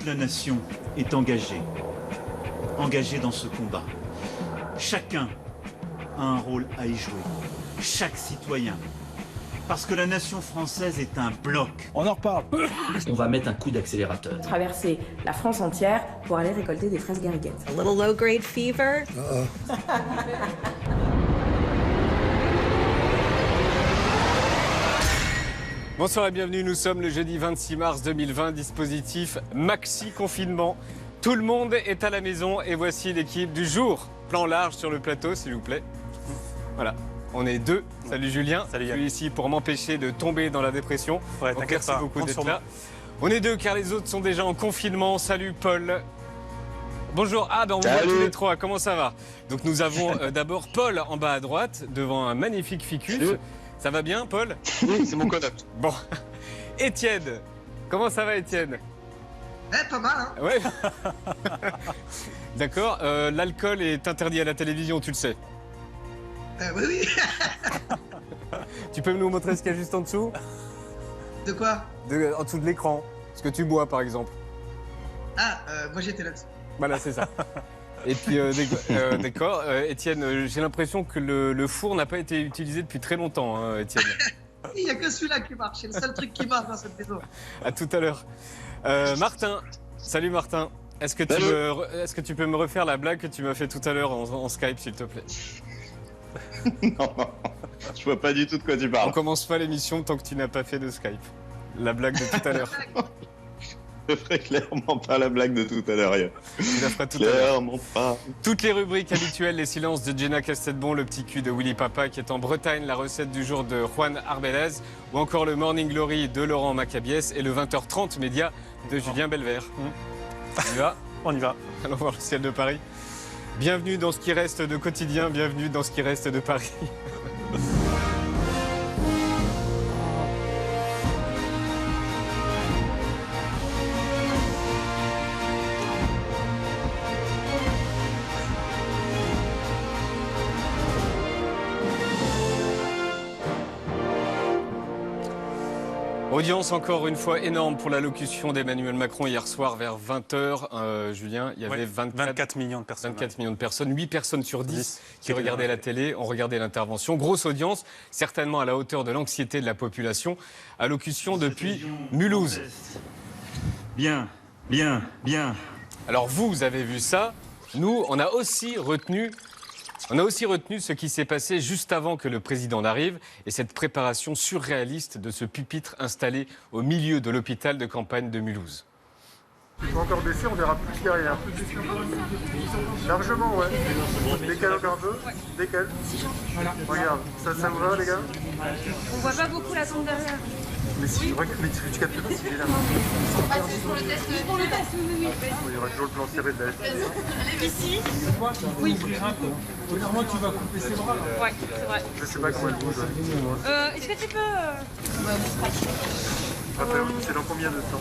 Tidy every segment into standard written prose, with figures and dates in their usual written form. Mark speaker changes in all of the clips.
Speaker 1: la nation est engagée dans ce combat. Chacun a un rôle à y jouer, chaque citoyen. Parce que la nation française est un bloc.
Speaker 2: On en reparle.
Speaker 3: On va mettre un coup d'accélérateur.
Speaker 4: Traverser la France entière pour aller récolter des fraises gariguettes.
Speaker 5: A little low-grade fever.
Speaker 6: Bonsoir et bienvenue, nous sommes le jeudi 26 mars 2020, dispositif maxi confinement. Tout le monde est à la maison et voici l'équipe du jour. Plan large sur le plateau, s'il vous plaît. Voilà, on est deux. Salut Julien,
Speaker 2: Salut
Speaker 6: je
Speaker 2: Yann.
Speaker 6: suis ici pour m'empêcher de tomber dans la dépression.
Speaker 2: Ouais,
Speaker 6: Donc,
Speaker 2: t'inquiète
Speaker 6: merci
Speaker 2: pas,
Speaker 6: beaucoup
Speaker 2: compte
Speaker 6: d'être
Speaker 2: sur
Speaker 6: là. On est deux car les autres sont déjà en confinement. Salut Paul. Bonjour, on voit tous les trois, comment ça va? Donc nous avons d'abord Paul en bas à droite, devant un magnifique ficus.
Speaker 7: Salut.
Speaker 6: Ça va bien Paul?
Speaker 7: Oui, c'est mon contact.
Speaker 6: Bon, Étienne, comment ça va Étienne?
Speaker 8: Pas mal, hein.
Speaker 6: Ouais. D'accord, l'alcool est interdit à la télévision, tu le sais.
Speaker 8: Oui.
Speaker 6: Tu peux nous montrer ce qu'il y a juste en dessous?
Speaker 8: De quoi?
Speaker 6: En dessous de l'écran, ce que tu bois par exemple.
Speaker 8: Moi j'étais là-dessus.
Speaker 6: Voilà, c'est ça. Et puis, d'accord, Étienne, j'ai l'impression que le four n'a pas été utilisé depuis très longtemps, hein, Étienne.
Speaker 8: Il n'y a que celui-là qui marche, c'est le seul truc qui marche dans cette maison.
Speaker 6: À tout à l'heure. Martin, salut Martin. Est-ce que tu peux me refaire la blague que tu m'as fait tout à l'heure en Skype, s'il te plaît?
Speaker 7: Non, je vois pas du tout de quoi tu
Speaker 6: On
Speaker 7: parles.
Speaker 6: commence pas l'émission tant que tu n'as pas fait de Skype. La blague de tout à l'heure.
Speaker 7: Je ferai clairement pas la blague de tout à l'heure.
Speaker 6: Tu la feras tout à l'heure.
Speaker 7: Clairement pas.
Speaker 6: Toutes les rubriques habituelles, les silences de Jenna Castetbon, le petit cul de Willy Papa qui est en Bretagne, la recette du jour de Juan Arbelez, ou encore le Morning Glory de Laurent Macabiès et le 20h30 média de Julien Belvert. On y va?
Speaker 2: On y va.
Speaker 6: Allons voir le ciel de Paris. Bienvenue dans ce qui reste de quotidien, bienvenue dans ce qui reste de Paris. Audience encore une fois énorme pour l'allocution d'Emmanuel Macron hier soir vers 20h. Julien, il y avait
Speaker 2: 24 millions de personnes.
Speaker 6: 24 millions de personnes, 8 personnes sur 10 qui
Speaker 2: qui
Speaker 6: regardaient la télé, ont regardé l'intervention. Grosse audience, certainement à la hauteur de l'anxiété de la population. Allocution depuis Mulhouse.
Speaker 1: Bien.
Speaker 6: Alors vous avez vu ça. Nous, on a aussi retenu ce qui s'est passé juste avant que le président n'arrive et cette préparation surréaliste de ce pupitre installé au milieu de l'hôpital de campagne de Mulhouse.
Speaker 9: Il faut encore baisser, on verra plus derrière. Largement, ouais. Décale encore un peu. Décale. Regarde, ça vous va, les gars?
Speaker 5: On voit pas beaucoup la tombe derrière.
Speaker 9: Mais si, regarde, mais tu captes pas s'il est là.
Speaker 5: Juste pour le test. Pour le test, oui.
Speaker 9: Il y aura toujours le plan serré de la
Speaker 5: Allez, ici.
Speaker 9: Oui. Comment tu vas couper ses bras, là?
Speaker 5: Ouais, c'est vrai.
Speaker 9: Je sais pas comment elle bouge.
Speaker 5: Est-ce que tu peux...
Speaker 9: Après, c'est dans combien de temps?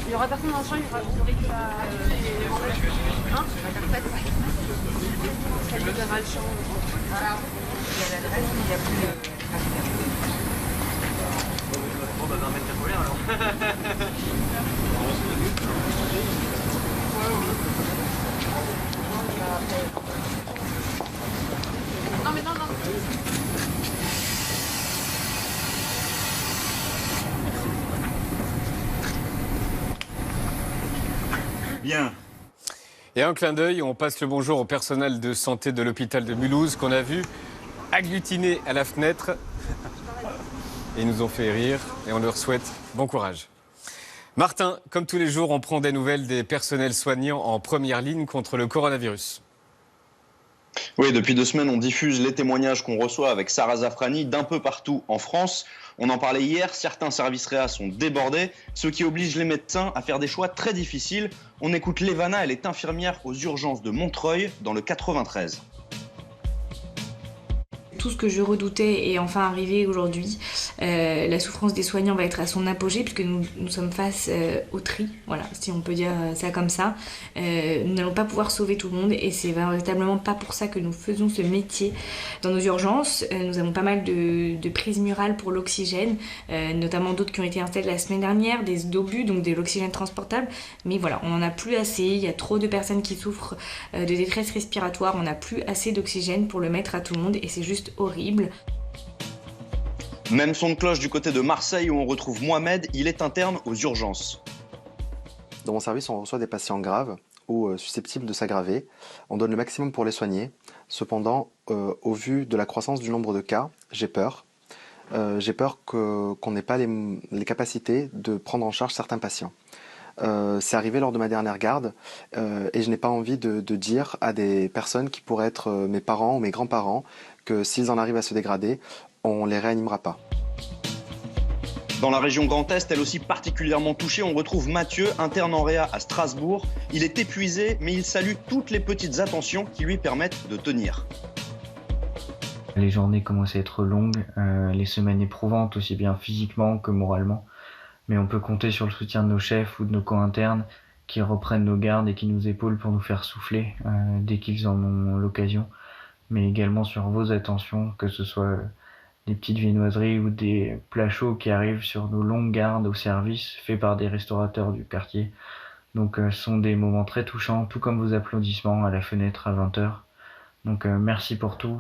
Speaker 5: Il y aura personne dans le champ, il y aura que la... Hein? Elle libérera le champ. Voilà. Il y a l'adresse, il n'y a plus de...
Speaker 10: Bon, bah, 20 mètres de colère, alors.
Speaker 5: Non, mais non.
Speaker 1: Bien.
Speaker 6: Et un clin d'œil, on passe le bonjour au personnel de santé de l'hôpital de Mulhouse qu'on a vu agglutiné à la fenêtre. Et ils nous ont fait rire et on leur souhaite bon courage. Martin, comme tous les jours, on prend des nouvelles des personnels soignants en première ligne contre le coronavirus.
Speaker 7: Oui, depuis 2 semaines, on diffuse les témoignages qu'on reçoit avec Sarah Zafrani d'un peu partout en France. On en parlait hier, certains services réa sont débordés, ce qui oblige les médecins à faire des choix très difficiles. On écoute Lévana, elle est infirmière aux urgences de Montreuil, dans le 93.
Speaker 11: Tout ce que je redoutais est enfin arrivé aujourd'hui. La souffrance des soignants va être à son apogée puisque nous sommes face au tri, voilà, si on peut dire ça comme ça. Nous n'allons pas pouvoir sauver tout le monde et c'est véritablement pas pour ça que nous faisons ce métier. Dans nos urgences, nous avons pas mal de prises murales pour l'oxygène, notamment d'autres qui ont été installées la semaine dernière, des obus, donc de l'oxygène transportable. Mais voilà, on n'en a plus assez, il y a trop de personnes qui souffrent de détresse respiratoire, on n'a plus assez d'oxygène pour le mettre à tout le monde et c'est juste horrible.
Speaker 7: Même son de cloche du côté de Marseille où on retrouve Mohamed, il est interne aux urgences.
Speaker 12: Dans mon service, on reçoit des patients graves ou susceptibles de s'aggraver. On donne le maximum pour les soigner. Cependant, au vu de la croissance du nombre de cas, j'ai peur. J'ai peur qu'on n'ait pas les capacités de prendre en charge certains patients. C'est arrivé lors de ma dernière garde et je n'ai pas envie de dire à des personnes qui pourraient être mes parents ou mes grands-parents que s'ils en arrivent à se dégrader, on ne les réanimera pas.
Speaker 7: Dans la région Grand Est, elle aussi particulièrement touchée, on retrouve Mathieu, interne en réa à Strasbourg. Il est épuisé, mais il salue toutes les petites attentions qui lui permettent de tenir.
Speaker 13: Les journées commencent à être longues, les semaines éprouvantes aussi bien physiquement que moralement. Mais on peut compter sur le soutien de nos chefs ou de nos co-internes qui reprennent nos gardes et qui nous épaulent pour nous faire souffler dès qu'ils en ont l'occasion. Mais également sur vos attentions, que ce soit des petites viennoiseries ou des plats chauds qui arrivent sur nos longues gardes au service faits par des restaurateurs du quartier. Donc ce sont des moments très touchants, tout comme vos applaudissements à la fenêtre à 20h. Donc merci pour tout.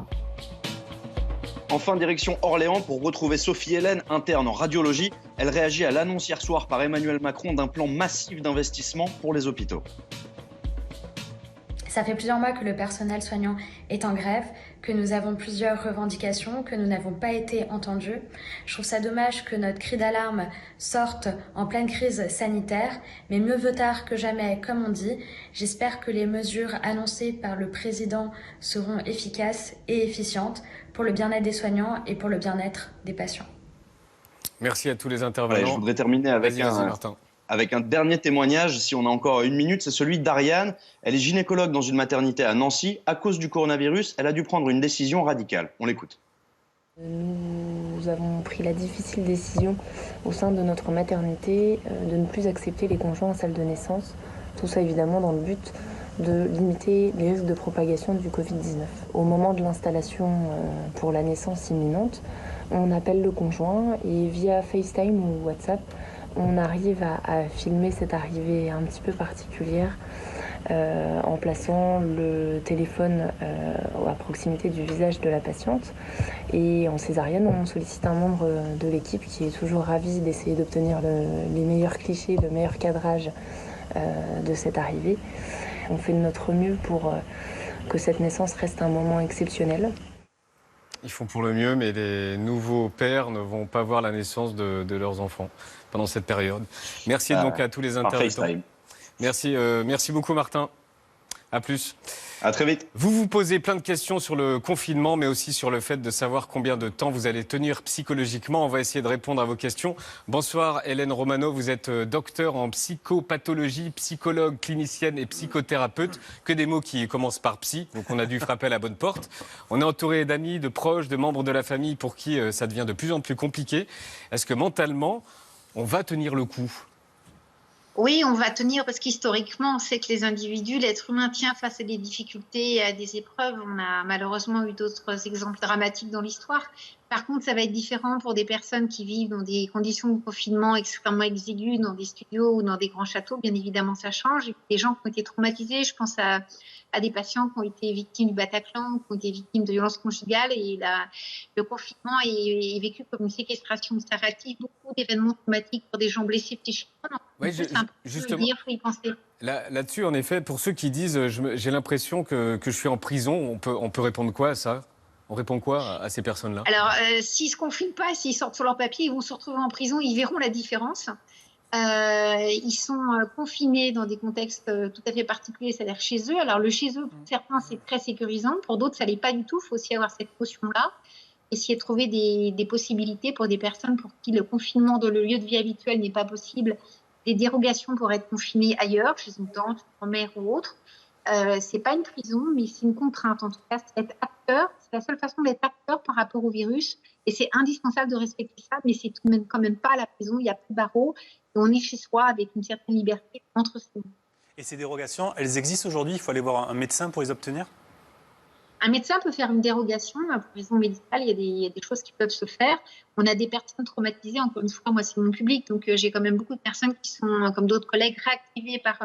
Speaker 7: Enfin, direction Orléans pour retrouver Sophie Hélène, interne en radiologie. Elle réagit à l'annonce hier soir par Emmanuel Macron d'un plan massif d'investissement pour les hôpitaux.
Speaker 14: Ça fait plusieurs mois que le personnel soignant est en grève, que nous avons plusieurs revendications, que nous n'avons pas été entendus. Je trouve ça dommage que notre cri d'alarme sorte en pleine crise sanitaire, mais mieux vaut tard que jamais, comme on dit. J'espère que les mesures annoncées par le président seront efficaces et efficientes pour le bien-être des soignants et pour le bien-être des patients.
Speaker 6: Merci à tous les intervenants.
Speaker 7: Je voudrais terminer avec un dernier témoignage, si on a encore une minute, c'est celui d'Ariane. Elle est gynécologue dans une maternité à Nancy. À cause du coronavirus, elle a dû prendre une décision radicale. On l'écoute.
Speaker 15: Nous avons pris la difficile décision au sein de notre maternité de ne plus accepter les conjoints en salle de naissance. Tout ça évidemment dans le but de limiter les risques de propagation du Covid-19. Au moment de l'installation pour la naissance imminente, on appelle le conjoint et via FaceTime ou WhatsApp, on arrive à filmer cette arrivée un petit peu particulière en plaçant le téléphone à proximité du visage de la patiente. Et en césarienne, on sollicite un membre de l'équipe qui est toujours ravi d'essayer d'obtenir les meilleurs clichés, le meilleur cadrage de cette arrivée. On fait de notre mieux pour que cette naissance reste un moment exceptionnel.
Speaker 6: Ils font pour le mieux, mais les nouveaux pères ne vont pas voir la naissance de leurs enfants pendant cette période. Merci donc à tous les intervenants. Merci beaucoup Martin. À plus.
Speaker 7: À très vite.
Speaker 6: Vous vous posez plein de questions sur le confinement, mais aussi sur le fait de savoir combien de temps vous allez tenir psychologiquement. On va essayer de répondre à vos questions. Bonsoir Hélène Romano, vous êtes docteur en psychopathologie, psychologue, clinicienne et psychothérapeute. Que des mots qui commencent par psy, donc on a dû frapper à la bonne porte. On est entouré d'amis, de proches, de membres de la famille pour qui ça devient de plus en plus compliqué. Est-ce que mentalement, on va tenir le coup ?
Speaker 16: Oui, on va tenir parce qu'historiquement, on sait que les individus, l'être humain tient face à des difficultés et à des épreuves. On a malheureusement eu d'autres exemples dramatiques dans l'histoire. Par contre, ça va être différent pour des personnes qui vivent dans des conditions de confinement extrêmement exiguës, dans des studios ou dans des grands châteaux. Bien évidemment, ça change. Et des gens qui ont été traumatisés, je pense à des patients qui ont été victimes du Bataclan, qui ont été victimes de violences conjugales. Et le confinement est vécu comme une séquestration narrative, beaucoup d'événements traumatiques pour des gens blessés psychiquement.
Speaker 6: Oui, justement,
Speaker 16: faut y penser.
Speaker 6: Là-dessus, en effet, pour ceux qui disent j'ai l'impression que je suis en prison, on peut répondre quoi à ça ? On répond quoi à ces personnes-là ?
Speaker 16: Alors, s'ils ne se confinent pas, s'ils sortent sur leur papier, ils vont se retrouver en prison, ils verront la différence. Ils sont confinés dans des contextes tout à fait particuliers, c'est-à-dire chez eux. Alors, le chez eux, pour certains, c'est très sécurisant. Pour d'autres, ça ne l'est pas du tout. Il faut aussi avoir cette notion-là. Essayer de trouver des possibilités pour des personnes pour qui le confinement dans le lieu de vie habituel n'est pas possible. Des dérogations pour être confinés ailleurs, chez une tante, une grand-mère ou autre. C'est pas une prison, mais c'est une contrainte. En tout cas, c'est être acteur. C'est la seule façon d'être acteur par rapport au virus. Et c'est indispensable de respecter ça, mais c'est tout de même quand même pas la prison. Il n'y a plus de barreaux. Et on est chez soi avec une certaine liberté entre soi.
Speaker 2: Et ces dérogations, elles existent aujourd'hui? Il faut aller voir un médecin pour les obtenir?
Speaker 16: Un médecin peut faire une dérogation pour raison médicale. Il y a des choses qui peuvent se faire. On a des personnes traumatisées. Encore une fois, moi, c'est mon public. Donc, j'ai quand même beaucoup de personnes qui sont, comme d'autres collègues, réactivées par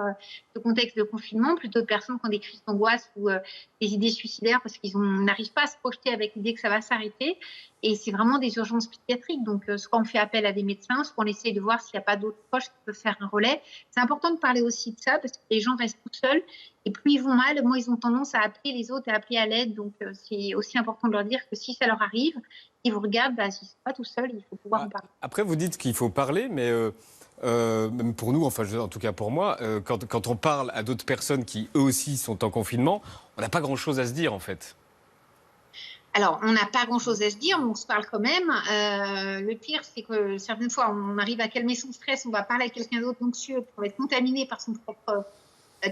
Speaker 16: ce contexte de confinement. Plutôt de personnes qui ont des crises d'angoisse ou des idées suicidaires parce qu'ils n'arrivent pas à se projeter avec l'idée que ça va s'arrêter. Et c'est vraiment des urgences psychiatriques. Donc, soit on fait appel à des médecins, soit on essaye de voir s'il n'y a pas d'autres proches qui peuvent faire un relais. C'est important de parler aussi de ça parce que les gens restent tout seuls. Et plus ils vont mal, moins ils ont tendance à appeler les autres et à appeler à l'aide. Donc, c'est aussi important de leur dire que si ça leur arrive, ils vous regardent, s'ils ne sont pas tout seuls, il faut pouvoir en parler.
Speaker 6: Après, vous dites qu'il faut parler, mais même pour nous, enfin, en tout cas pour moi, quand on parle à d'autres personnes qui, eux aussi, sont en confinement, on n'a pas grand-chose à se dire, en fait.
Speaker 16: Alors, on n'a pas grand-chose à se dire, mais on se parle quand même. Le pire, c'est que certaines fois, on arrive à calmer son stress, on va parler à quelqu'un d'autre d'anxieux pour être contaminé par son propre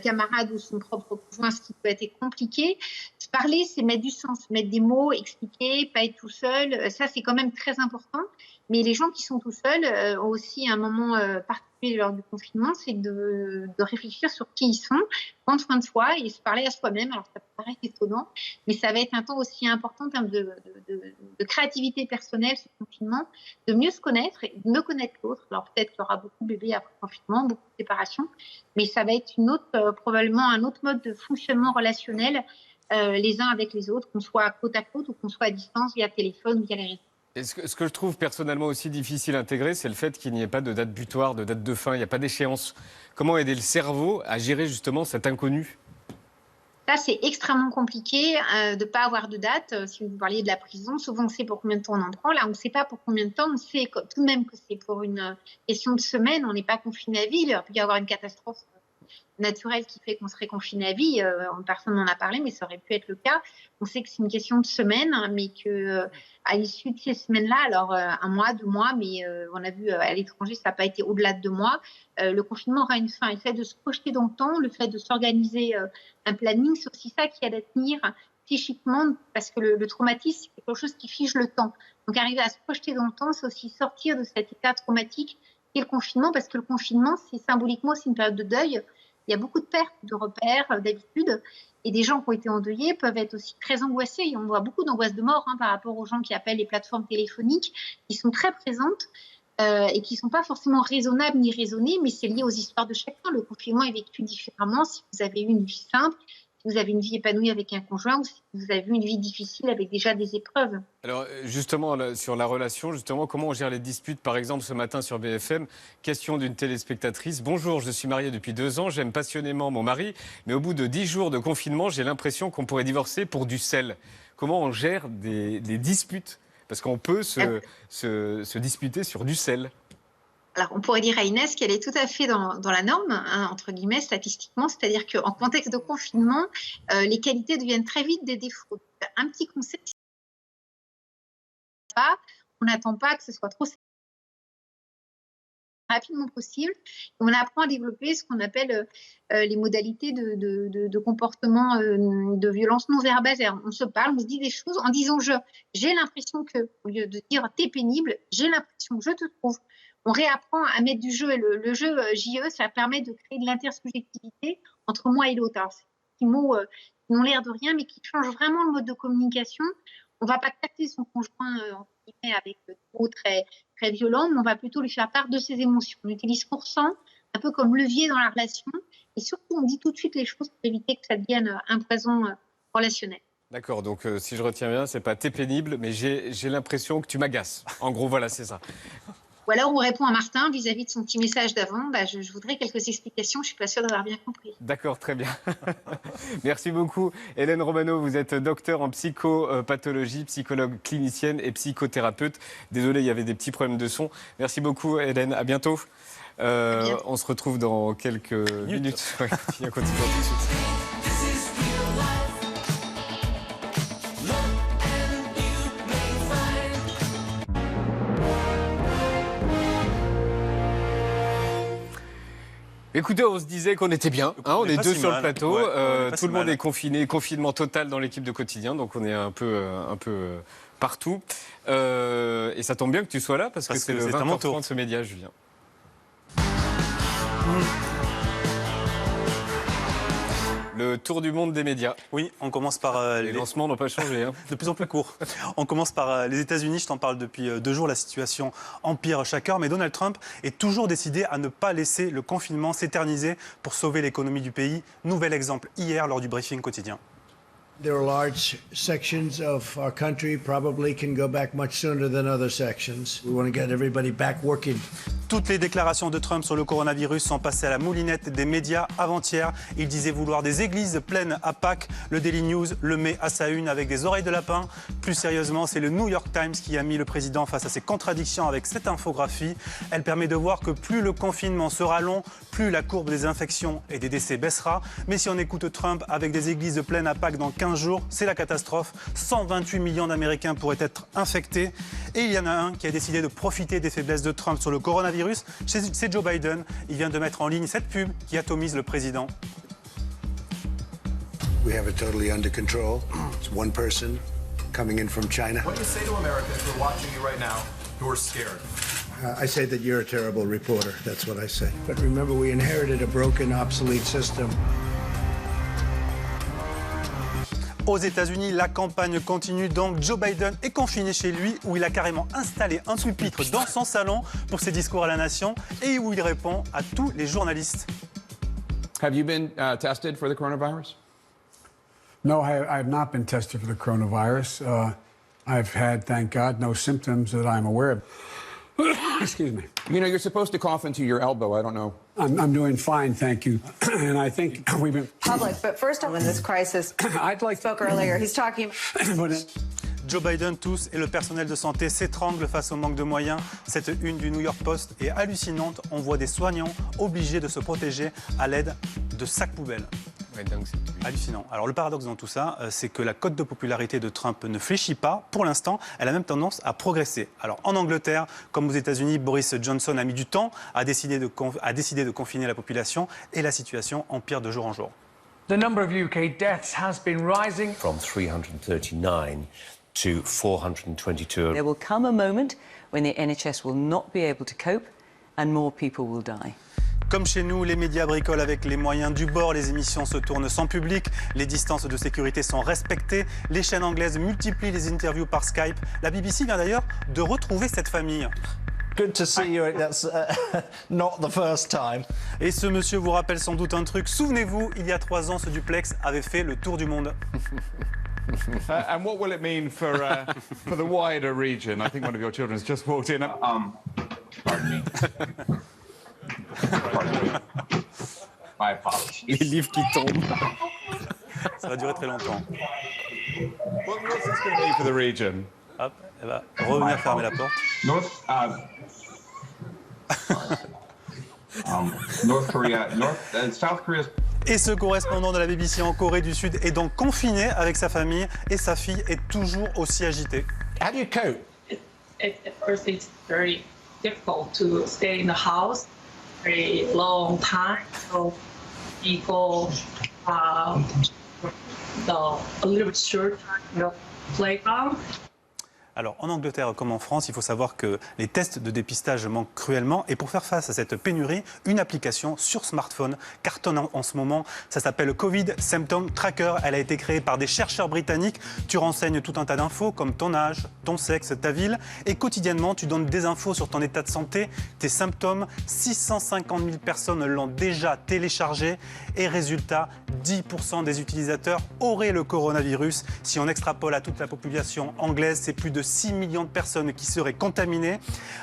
Speaker 16: camarade ou son propre conjoint, ce qui peut être compliqué. Se parler, c'est mettre du sens, mettre des mots, expliquer, pas être tout seul. Ça, c'est quand même très important. Mais les gens qui sont tout seuls ont aussi un moment particulier lors du confinement, c'est de réfléchir sur qui ils sont, prendre soin de soi et se parler à soi-même. Alors, ça peut paraître étonnant, mais ça va être un temps aussi important en termes de créativité personnelle, ce confinement, de mieux se connaître et de mieux connaître l'autre. Alors, peut-être qu'il y aura beaucoup de bébés après le confinement, beaucoup de séparations, mais ça va être probablement un autre mode de fonctionnement relationnel les uns avec les autres, qu'on soit côte à côte ou qu'on soit à distance via téléphone ou via les réseaux.
Speaker 6: Et ce que je trouve personnellement aussi difficile à intégrer, c'est le fait qu'il n'y ait pas de date butoir, de date de fin, il n'y a pas d'échéance. Comment aider le cerveau à gérer justement cet inconnu?
Speaker 16: Ça, c'est extrêmement compliqué de ne pas avoir de date. Si vous parliez de la prison, souvent on sait pour combien de temps on en prend. Là, on ne sait pas pour combien de temps. On sait tout de même que c'est pour une question de semaine. On n'est pas confiné à vie. Il peut y avoir une catastrophe naturelle qui fait qu'on serait confiné à vie. Personne n'en a parlé, mais ça aurait pu être le cas. On sait que c'est une question de semaines, mais qu'à l'issue de ces semaines-là, alors 1 mois, 2 mois, mais on a vu à l'étranger, ça n'a pas été au-delà de 2 mois, le confinement aura une fin. Le fait de se projeter dans le temps, le fait de s'organiser un planning, c'est aussi ça qui aide à tenir psychiquement, parce que le traumatisme, c'est quelque chose qui fige le temps. Donc arriver à se projeter dans le temps, c'est aussi sortir de cet état traumatique qu'est le confinement, parce que le confinement, c'est symboliquement aussi une période de deuil. Il y a beaucoup de pertes de repères, d'habitudes, et des gens qui ont été endeuillés peuvent être aussi très angoissés. Et on voit beaucoup d'angoisse de mort par rapport aux gens qui appellent les plateformes téléphoniques, qui sont très présentes et qui ne sont pas forcément raisonnables ni raisonnées, mais c'est lié aux histoires de chacun. Le confinement est vécu différemment si vous avez eu une vie simple, si vous avez une vie épanouie avec un conjoint ou si vous avez eu une vie difficile avec déjà des épreuves.
Speaker 6: Alors justement, sur la relation, comment on gère les disputes? Par exemple, ce matin sur BFM, question d'une téléspectatrice. « Bonjour, je suis mariée depuis 2 ans, j'aime passionnément mon mari, mais au bout de 10 jours de confinement, j'ai l'impression qu'on pourrait divorcer pour du sel. » Comment on gère des disputes? Parce qu'on peut se disputer sur du sel.
Speaker 16: Alors, on pourrait dire à Inès qu'elle est tout à fait dans la norme, entre guillemets, statistiquement, c'est-à-dire qu'en contexte de confinement, les qualités deviennent très vite des défauts. Un petit conseil, on n'attend pas que ce soit trop rapidement possible. On apprend à développer ce qu'on appelle les modalités de comportement de violence non verbale. On se parle, on se dit des choses en disant j'ai l'impression que, au lieu de dire t'es pénible, j'ai l'impression que je te trouve. On réapprend à mettre du jeu. Et le jeu JE, ça permet de créer de l'intersubjectivité entre moi et l'autre. Alors, c'est des mots qui n'ont l'air de rien, mais qui changent vraiment le mode de communication. On ne va pas capter son conjoint avec des mots très, très violents, mais on va plutôt lui faire part de ses émotions. On utilise qu'on ressent un peu comme levier dans la relation. Et surtout, on dit tout de suite les choses pour éviter que ça devienne un poison relationnel.
Speaker 6: D'accord, donc si je retiens bien, c'est pas t'es pénible, mais j'ai l'impression que tu m'agaces. En gros, voilà, c'est ça.
Speaker 16: Ou alors on répond à Martin vis-à-vis de son petit message d'avant. Je voudrais quelques explications, je ne suis pas sûre d'avoir bien compris.
Speaker 6: D'accord, très bien. Merci beaucoup. Hélène Romano, vous êtes docteure en psychopathologie, psychologue clinicienne et psychothérapeute. Désolé, il y avait des petits problèmes de son. Merci beaucoup Hélène, à bientôt. On se retrouve dans quelques minutes. Ouais, on continue tout de suite. Écoutez, on se disait qu'on était bien. On est deux sur le plateau. Tout le monde est confiné, confinement total dans l'équipe de Quotidien, donc on est un peu partout. Et ça tombe bien que tu sois là parce que c'est le 20h30 de ce média, Julien. Le tour du monde des médias.
Speaker 2: Oui, on commence par...
Speaker 6: les lancements n'ont pas changé.
Speaker 2: De plus en plus court. On commence par les États-Unis. Je t'en parle depuis 2 jours. La situation empire chaque heure. Mais Donald Trump est toujours décidé à ne pas laisser le confinement s'éterniser pour sauver l'économie du pays. Nouvel exemple hier lors du briefing quotidien.
Speaker 17: There are large sections of our country probably can go back much sooner than other sections. We want to get everybody back working.
Speaker 2: Toutes les déclarations de Trump sur le coronavirus sont passées à la moulinette des médias avant-hier. Il disait vouloir des églises pleines à Pâques. Le Daily News le met à sa une avec des oreilles de lapin. Plus sérieusement, c'est le New York Times qui a mis le président face à ses contradictions avec cette infographie. Elle permet de voir que plus le confinement sera long, plus la courbe des infections et des décès baissera. Mais si on écoute Trump avec des églises pleines à Pâques dans 15 jours, c'est la catastrophe. 128 millions d'Américains pourraient être infectés. Et il y en a un qui a décidé de profiter des faiblesses de Trump sur le coronavirus. C'est Joe Biden. Il vient de mettre en ligne cette pub qui atomise le président.
Speaker 17: We have it totally under control. It's one person coming in from China.
Speaker 18: What do you say to Americans who are watching you right now who are scared?
Speaker 17: I say that you're a terrible reporter. That's what I say. But remember, we inherited a broken, obsolete system.
Speaker 2: Aux États-Unis, la campagne continue, donc Joe Biden est confiné chez lui où il a carrément installé un pupitre dans son salon pour ses discours à la nation et où il répond à tous les journalistes.
Speaker 19: Have you been tested for the coronavirus?
Speaker 20: No, I have not been tested for the coronavirus. I've had, thank God, no symptoms that I'm aware of. Excuse me.
Speaker 19: You know, you're supposed to cough into your elbow. I don't know.
Speaker 20: I'm doing fine, thank you. And I think we've been...
Speaker 21: Public, but first in this crisis,
Speaker 20: I'd like...
Speaker 21: spoke earlier, he's talking...
Speaker 2: Joe Biden tousse et le personnel de santé s'étrangle face au manque de moyens. Cette une du New York Post est hallucinante. On voit des soignants obligés de se protéger à l'aide de sacs poubelles.
Speaker 6: Ouais, dingue,
Speaker 2: hallucinant. Alors le paradoxe dans tout ça, c'est que la cote de popularité de Trump ne fléchit pas. Pour l'instant, elle a même tendance à progresser. Alors en Angleterre, comme aux États-Unis, Boris Johnson a mis du temps à décider de confiner la population et la situation empire de jour en jour.
Speaker 22: The number of UK deaths has been rising
Speaker 23: from 339 to 422.
Speaker 24: There will come a moment when the NHS will not be able to cope and more people will die.
Speaker 2: Comme chez nous, les médias bricolent avec les moyens du bord, les émissions se tournent sans public, les distances de sécurité sont respectées, les chaînes anglaises multiplient les interviews par Skype. La BBC vient d'ailleurs de retrouver cette famille.
Speaker 25: Good to see you. That's not the first time.
Speaker 2: Et ce monsieur vous rappelle sans doute un truc. Souvenez-vous, il y a 3 ans, ce duplex avait fait le tour du monde.
Speaker 19: And what will it mean for the wider region? I think one of your children has just walked in.
Speaker 26: Pardon me. My apologies.
Speaker 6: Les livres qui tombent.
Speaker 2: Ça va durer très longtemps.
Speaker 19: What's this going to mean for the region?
Speaker 2: Hop, elle va revenir fermer la porte.
Speaker 26: South Korea.
Speaker 2: Et ce correspondant de la BBC en Corée du Sud est donc confiné avec sa famille et sa fille est toujours aussi agitée.
Speaker 25: How do you cope?
Speaker 27: At first, it's very difficult to stay in the house very long time. So people a little bit short time playground.
Speaker 2: Alors, en Angleterre comme en France, il faut savoir que les tests de dépistage manquent cruellement. Et pour faire face à cette pénurie, une application sur smartphone cartonne en ce moment. Ça s'appelle Covid Symptom Tracker. Elle a été créée par des chercheurs britanniques. Tu renseignes tout un tas d'infos comme ton âge, ton sexe, ta ville. Et quotidiennement, tu donnes des infos sur ton état de santé, tes symptômes. 650 000 personnes l'ont déjà téléchargé. Et résultat, 10% des utilisateurs auraient le coronavirus. Si on extrapole à toute la population anglaise, c'est plus de 6 millions de personnes qui seraient contaminées.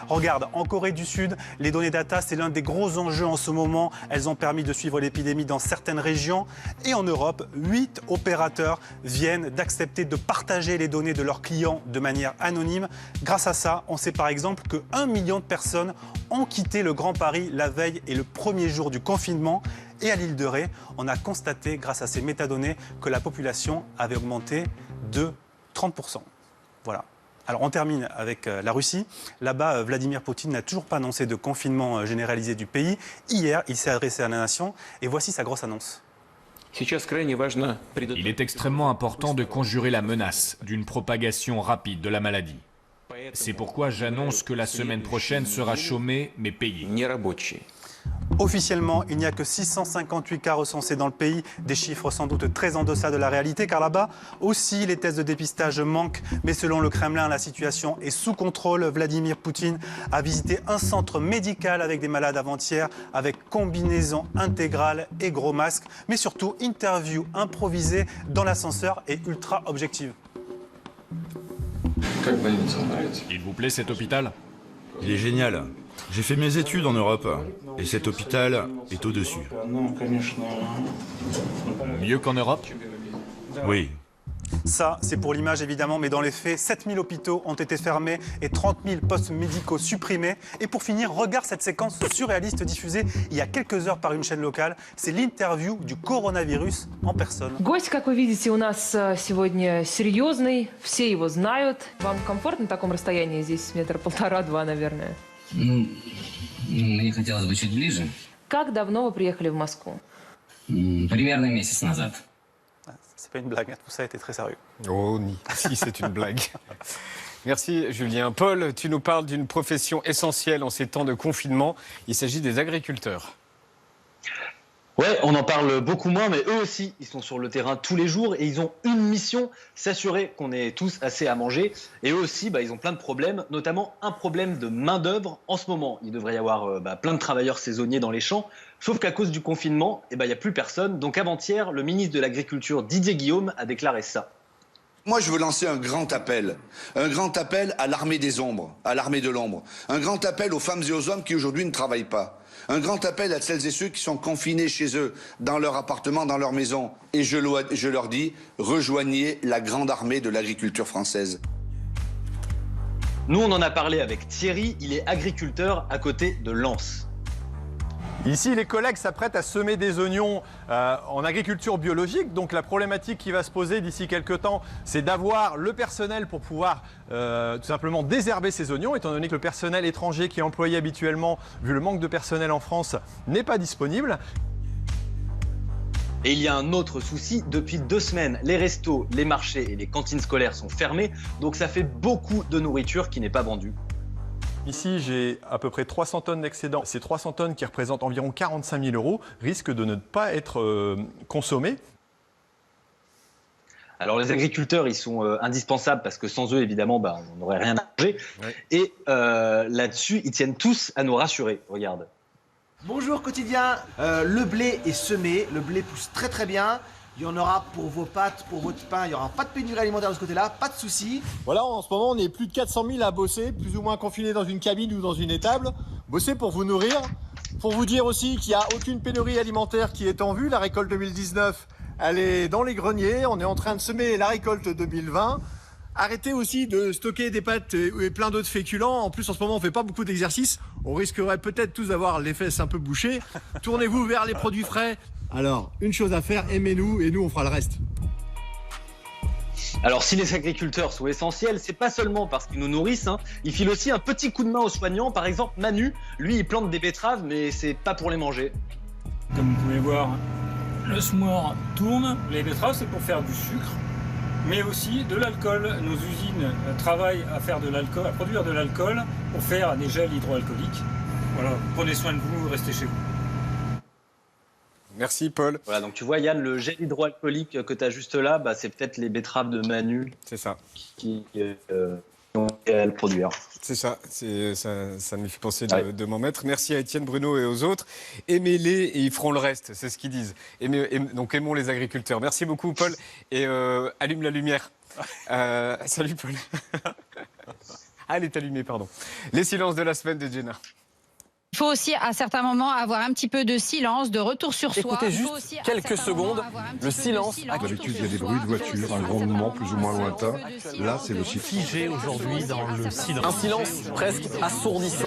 Speaker 2: Regarde, en Corée du Sud, les données data, c'est l'un des gros enjeux en ce moment. Elles ont permis de suivre l'épidémie dans certaines régions. Et en Europe, 8 opérateurs viennent d'accepter de partager les données de leurs clients de manière anonyme. Grâce à ça, on sait par exemple que 1 million de personnes ont quitté le Grand Paris la veille et le premier jour du confinement. Et à l'île de Ré, on a constaté, grâce à ces métadonnées, que la population avait augmenté de 30%. Voilà. Alors on termine avec la Russie. Là-bas, Vladimir Poutine n'a toujours pas annoncé de confinement généralisé du pays. Hier, il s'est adressé à la nation et voici sa grosse annonce.
Speaker 1: Il est extrêmement important de conjurer la menace d'une propagation rapide de la maladie. C'est pourquoi j'annonce que la semaine prochaine sera chômée mais payée.
Speaker 2: Officiellement, il n'y a que 658 cas recensés dans le pays, des chiffres sans doute très en deçà de la réalité, car là-bas aussi les tests de dépistage manquent. Mais selon le Kremlin, la situation est sous contrôle. Vladimir Poutine a visité un centre médical avec des malades avant-hier, avec combinaison intégrale et gros masques, mais surtout interview improvisée dans l'ascenseur et ultra objective.
Speaker 1: Il vous plaît cet hôpital?
Speaker 3: Il est génial. J'ai fait mes études en Europe et cet hôpital est au-dessus.
Speaker 1: Mieux qu'en Europe?
Speaker 3: Oui.
Speaker 2: Ça, c'est pour l'image évidemment, mais dans les faits, 7000 hôpitaux ont été fermés et 30 000 postes médicaux supprimés. Et pour finir, regarde cette séquence surréaliste diffusée il y a quelques heures par une chaîne locale. C'est l'interview du coronavirus en personne.
Speaker 15: Гость, как вы видите, у нас сегодня серьезный, все его знают. Вам комфортно на таком расстоянии? Здесь метр полтора-два, наверное.
Speaker 4: Мне хотелось бы чуть ближе.
Speaker 15: Как давно вы приехали в Москву?
Speaker 4: Примерно месяц назад.
Speaker 2: C'est pas une blague, tout ça a été très sérieux.
Speaker 6: Oh, si c'est une blague. Merci Julien. Paul, tu nous parles d'une profession essentielle en ces temps de confinement. Il s'agit des agriculteurs.
Speaker 7: Ouais, on en parle beaucoup moins, mais eux aussi, ils sont sur le terrain tous les jours et ils ont une mission, s'assurer qu'on ait tous assez à manger. Et eux aussi, ils ont plein de problèmes, notamment un problème de main-d'œuvre en ce moment. Il devrait y avoir plein de travailleurs saisonniers dans les champs, sauf qu'à cause du confinement, il n'y a plus personne. Donc avant-hier, le ministre de l'Agriculture, Didier Guillaume, a déclaré ça.
Speaker 5: Moi, je veux lancer un grand appel à l'armée des ombres, à l'armée de l'ombre, un grand appel aux femmes et aux hommes qui aujourd'hui ne travaillent pas. Un grand appel à celles et ceux qui sont confinés chez eux, dans leur appartement, dans leur maison. Et je leur dis, rejoignez la grande armée de l'agriculture française.
Speaker 7: Nous, on en a parlé avec Thierry, il est agriculteur à côté de Lens.
Speaker 8: Ici, les collègues s'apprêtent à semer des oignons en agriculture biologique. Donc la problématique qui va se poser d'ici quelques temps, c'est d'avoir le personnel pour pouvoir tout simplement désherber ces oignons, étant donné que le personnel étranger qui est employé habituellement, vu le manque de personnel en France, n'est pas disponible.
Speaker 7: Et il y a un autre souci, depuis 2 semaines, les restos, les marchés et les cantines scolaires sont fermés, donc ça fait beaucoup de nourriture qui n'est pas vendue.
Speaker 8: Ici, j'ai à peu près 300 tonnes d'excédent. Ces 300 tonnes qui représentent environ 45 000 € risquent de ne pas être consommées.
Speaker 7: Alors les agriculteurs, ils sont indispensables parce que sans eux, évidemment, on n'aurait rien à manger. Ouais. Et là-dessus, ils tiennent tous à nous rassurer. Regarde.
Speaker 9: Bonjour quotidien, le blé est semé, le blé pousse très très bien. Il y en aura pour vos pâtes, pour votre pain, il n'y aura pas de pénurie alimentaire de ce côté-là, pas de souci.
Speaker 10: Voilà, en ce moment, on est plus de 400 000 à bosser, plus ou moins confinés dans une cabine ou dans une étable. Bosser pour vous nourrir, pour vous dire aussi qu'il n'y a aucune pénurie alimentaire qui est en vue. La récolte 2019, elle est dans les greniers. On est en train de semer la récolte 2020. Arrêtez aussi de stocker des pâtes et plein d'autres féculents. En plus, en ce moment, on ne fait pas beaucoup d'exercices. On risquerait peut-être tous d'avoir les fesses un peu bouchées. Tournez-vous vers les produits frais. Alors, une chose à faire, aimez-nous et nous, on fera le reste.
Speaker 7: Alors, si les agriculteurs sont essentiels, c'est pas seulement parce qu'ils nous nourrissent, ils filent aussi un petit coup de main aux soignants. Par exemple, Manu, lui, il plante des betteraves, mais c'est pas pour les manger.
Speaker 28: Comme vous pouvez voir, le semoir tourne. Les betteraves, c'est pour faire du sucre, mais aussi de l'alcool. Nos usines travaillent à faire de l'alcool, à produire de l'alcool pour faire des gels hydroalcooliques. Voilà, prenez soin de vous, restez chez vous.
Speaker 6: Merci Paul.
Speaker 7: Voilà, donc tu vois Yann, le gel hydroalcoolique que tu as juste là, c'est peut-être les betteraves de Manu.
Speaker 6: C'est ça.
Speaker 7: Qui ont à le produire.
Speaker 6: C'est ça, ça me fait penser de m'en mettre. Merci à Étienne, Bruno et aux autres. Aimez-les et ils feront le reste, c'est ce qu'ils disent. Donc aimons les agriculteurs. Merci beaucoup Paul et allume la lumière. Salut Paul. Elle est allumée, pardon. Les silences de la semaine de Jenna.
Speaker 29: Il faut aussi, à certains moments, avoir un petit peu de silence, de retour sur soi.
Speaker 30: Écoutez juste quelques secondes, le silence.
Speaker 31: D'habitude, il y a des bruits de voiture, un grondement plus ou moins lointain. Là, c'est le silence.
Speaker 30: Figé aujourd'hui dans le silence. Un silence presque assourdissant.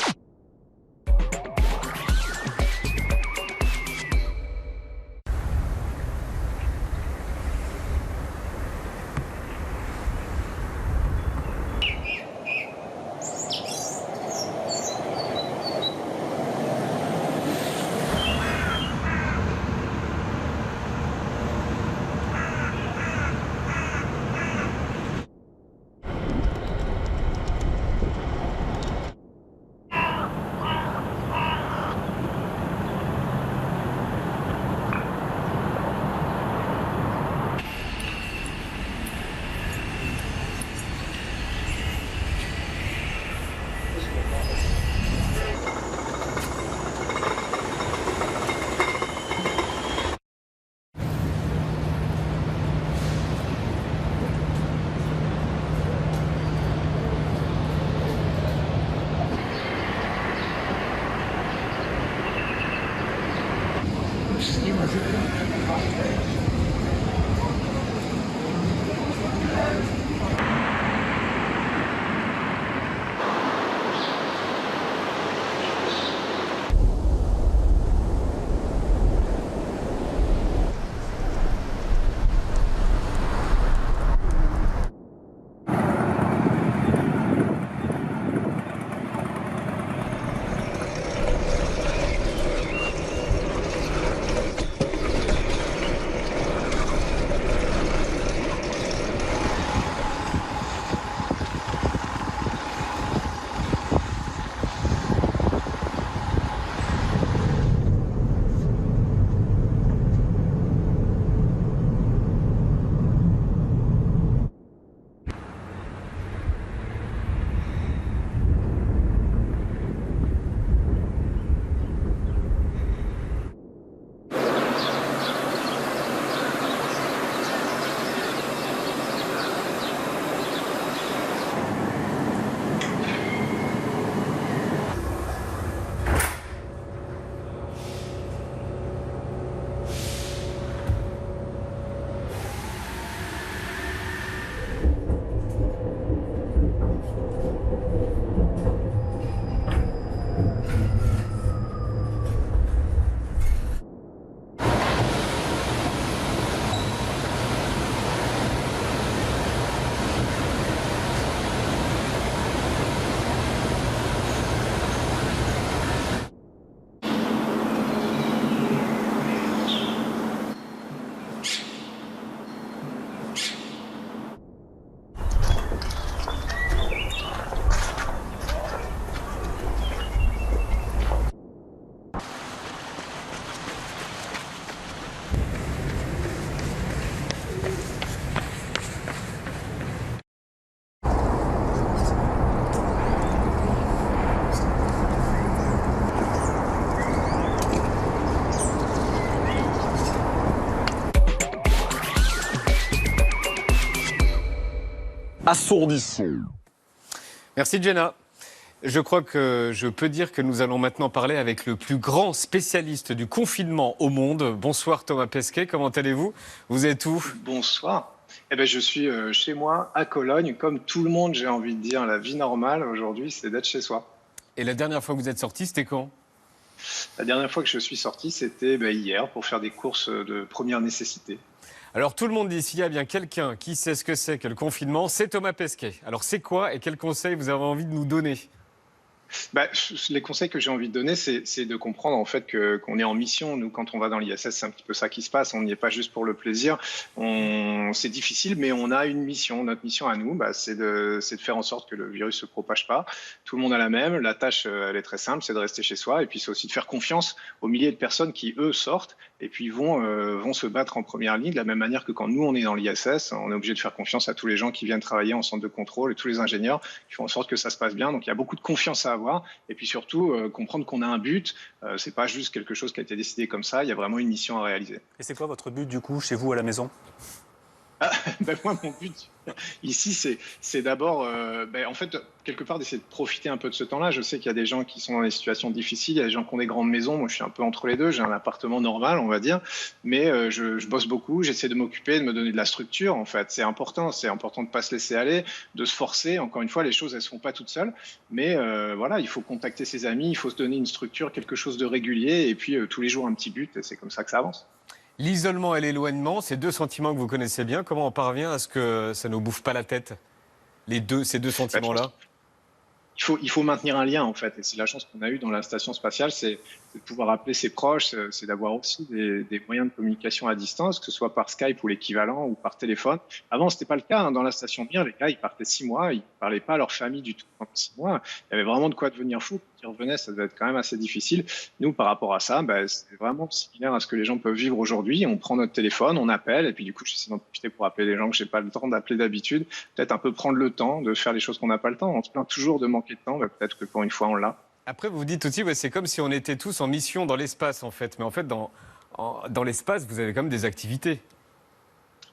Speaker 10: assourdissant.
Speaker 6: Merci Jenna. Je crois que je peux dire que nous allons maintenant parler avec le plus grand spécialiste du confinement au monde. Bonsoir Thomas Pesquet, comment allez-vous? Vous êtes où?
Speaker 11: Bonsoir. Eh ben, je suis chez moi, à Cologne. Comme tout le monde, j'ai envie de dire, la vie normale aujourd'hui, c'est d'être chez soi.
Speaker 6: Et la dernière fois que vous êtes sorti, c'était quand?
Speaker 11: La dernière fois que je suis sorti, c'était hier, pour faire des courses de première nécessité.
Speaker 6: Alors tout le monde dit, s'il y a bien quelqu'un qui sait ce que c'est que le confinement, c'est Thomas Pesquet. Alors c'est quoi et quels conseils vous avez envie de nous donner?
Speaker 11: Les conseils que j'ai envie de donner, c'est de comprendre en fait qu'on est en mission. Nous, quand on va dans l'ISS, c'est un petit peu ça qui se passe. On n'y est pas juste pour le plaisir. C'est difficile, mais on a une mission. Notre mission à nous, c'est de faire en sorte que le virus se propage pas. Tout le monde a la même. La tâche, elle est très simple, c'est de rester chez soi. Et puis c'est aussi de faire confiance aux milliers de personnes qui, eux, sortent et puis vont se battre en première ligne. De la même manière que quand nous, on est dans l'ISS, on est obligé de faire confiance à tous les gens qui viennent travailler en centre de contrôle et tous les ingénieurs qui font en sorte que ça se passe bien. Donc il y a beaucoup de confiance à avoir. Et puis surtout, comprendre qu'on a un but. C'est pas juste quelque chose qui a été décidé comme ça. Il y a vraiment une mission à réaliser.
Speaker 2: Et c'est quoi votre but du coup chez vous à la maison?
Speaker 11: Moi, mon but ici, c'est d'abord, en fait, quelque part, d'essayer de profiter un peu de ce temps-là. Je sais qu'il y a des gens qui sont dans des situations difficiles, il y a des gens qui ont des grandes maisons. Moi, je suis un peu entre les deux. J'ai un appartement normal, on va dire, mais je bosse beaucoup. J'essaie de m'occuper, de me donner de la structure. En fait, c'est important. C'est important de pas se laisser aller, de se forcer. Encore une fois, les choses, elles se font pas toutes seules. Mais voilà, il faut contacter ses amis, il faut se donner une structure, quelque chose de régulier, et puis tous les jours un petit but. Et c'est comme ça que ça avance.
Speaker 6: L'isolement et l'éloignement, c'est deux sentiments que vous connaissez bien. Comment on parvient à ce que ça ne bouffe pas la tête, ces deux sentiments-là?
Speaker 11: Il faut maintenir un lien, en fait. Et c'est la chance qu'on a eue dans la station spatiale, c'est de pouvoir appeler ses proches, c'est d'avoir aussi des moyens de communication à distance, que ce soit par Skype ou l'équivalent ou par téléphone. Avant, c'était pas le cas. Dans la station Mir, les gars, ils partaient 6 mois, ils parlaient pas à leur famille du tout pendant 6 mois. Il y avait vraiment de quoi devenir fou. Quand ils revenaient, ça devait être quand même assez difficile. Nous, par rapport à ça, c'est vraiment similaire à ce que les gens peuvent vivre aujourd'hui. On prend notre téléphone, on appelle, et puis du coup, j'essaie d'en profiter pour appeler les gens que j'ai pas le temps d'appeler d'habitude. Peut-être un peu prendre le temps de faire les choses qu'on n'a pas le temps. On se plaint toujours de manquer de temps, peut-être que pour une fois, on l'a.
Speaker 6: Après, vous dites aussi, c'est comme si on était tous en mission dans l'espace, en fait. Mais en fait, dans l'espace, vous avez quand même des activités.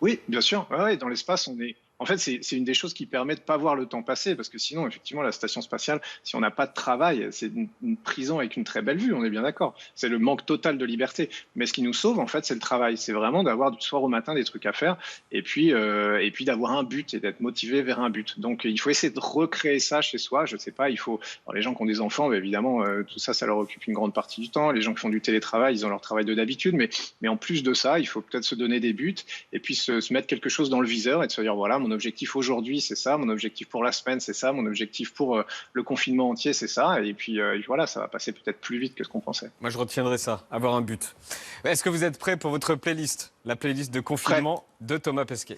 Speaker 11: Oui, bien sûr. Ouais, dans l'espace, on est... En fait, c'est une des choses qui permet de ne pas voir le temps passer, parce que sinon, effectivement, la station spatiale, si on n'a pas de travail, c'est une prison avec une très belle vue, on est bien d'accord. C'est le manque total de liberté. Mais ce qui nous sauve, en fait, c'est le travail. C'est vraiment d'avoir du soir au matin des trucs à faire, et puis d'avoir un but et d'être motivé vers un but. Donc, il faut essayer de recréer ça chez soi. Je ne sais pas, il faut... Alors, les gens qui ont des enfants, évidemment, tout ça, ça leur occupe une grande partie du temps. Les gens qui font du télétravail, ils ont leur travail de d'habitude. Mais en plus de ça, il faut peut-être se donner des buts, et puis se mettre quelque chose dans le viseur, et de se dire, voilà, mon objectif aujourd'hui, c'est ça. Mon objectif pour la semaine, c'est ça. Mon objectif pour le confinement entier, c'est ça. Et puis voilà, ça va passer peut-être plus vite que ce qu'on pensait.
Speaker 6: Moi, je retiendrai ça, avoir un but. Est-ce que vous êtes prêts pour votre playlist? La playlist de confinement de Thomas Pesquet.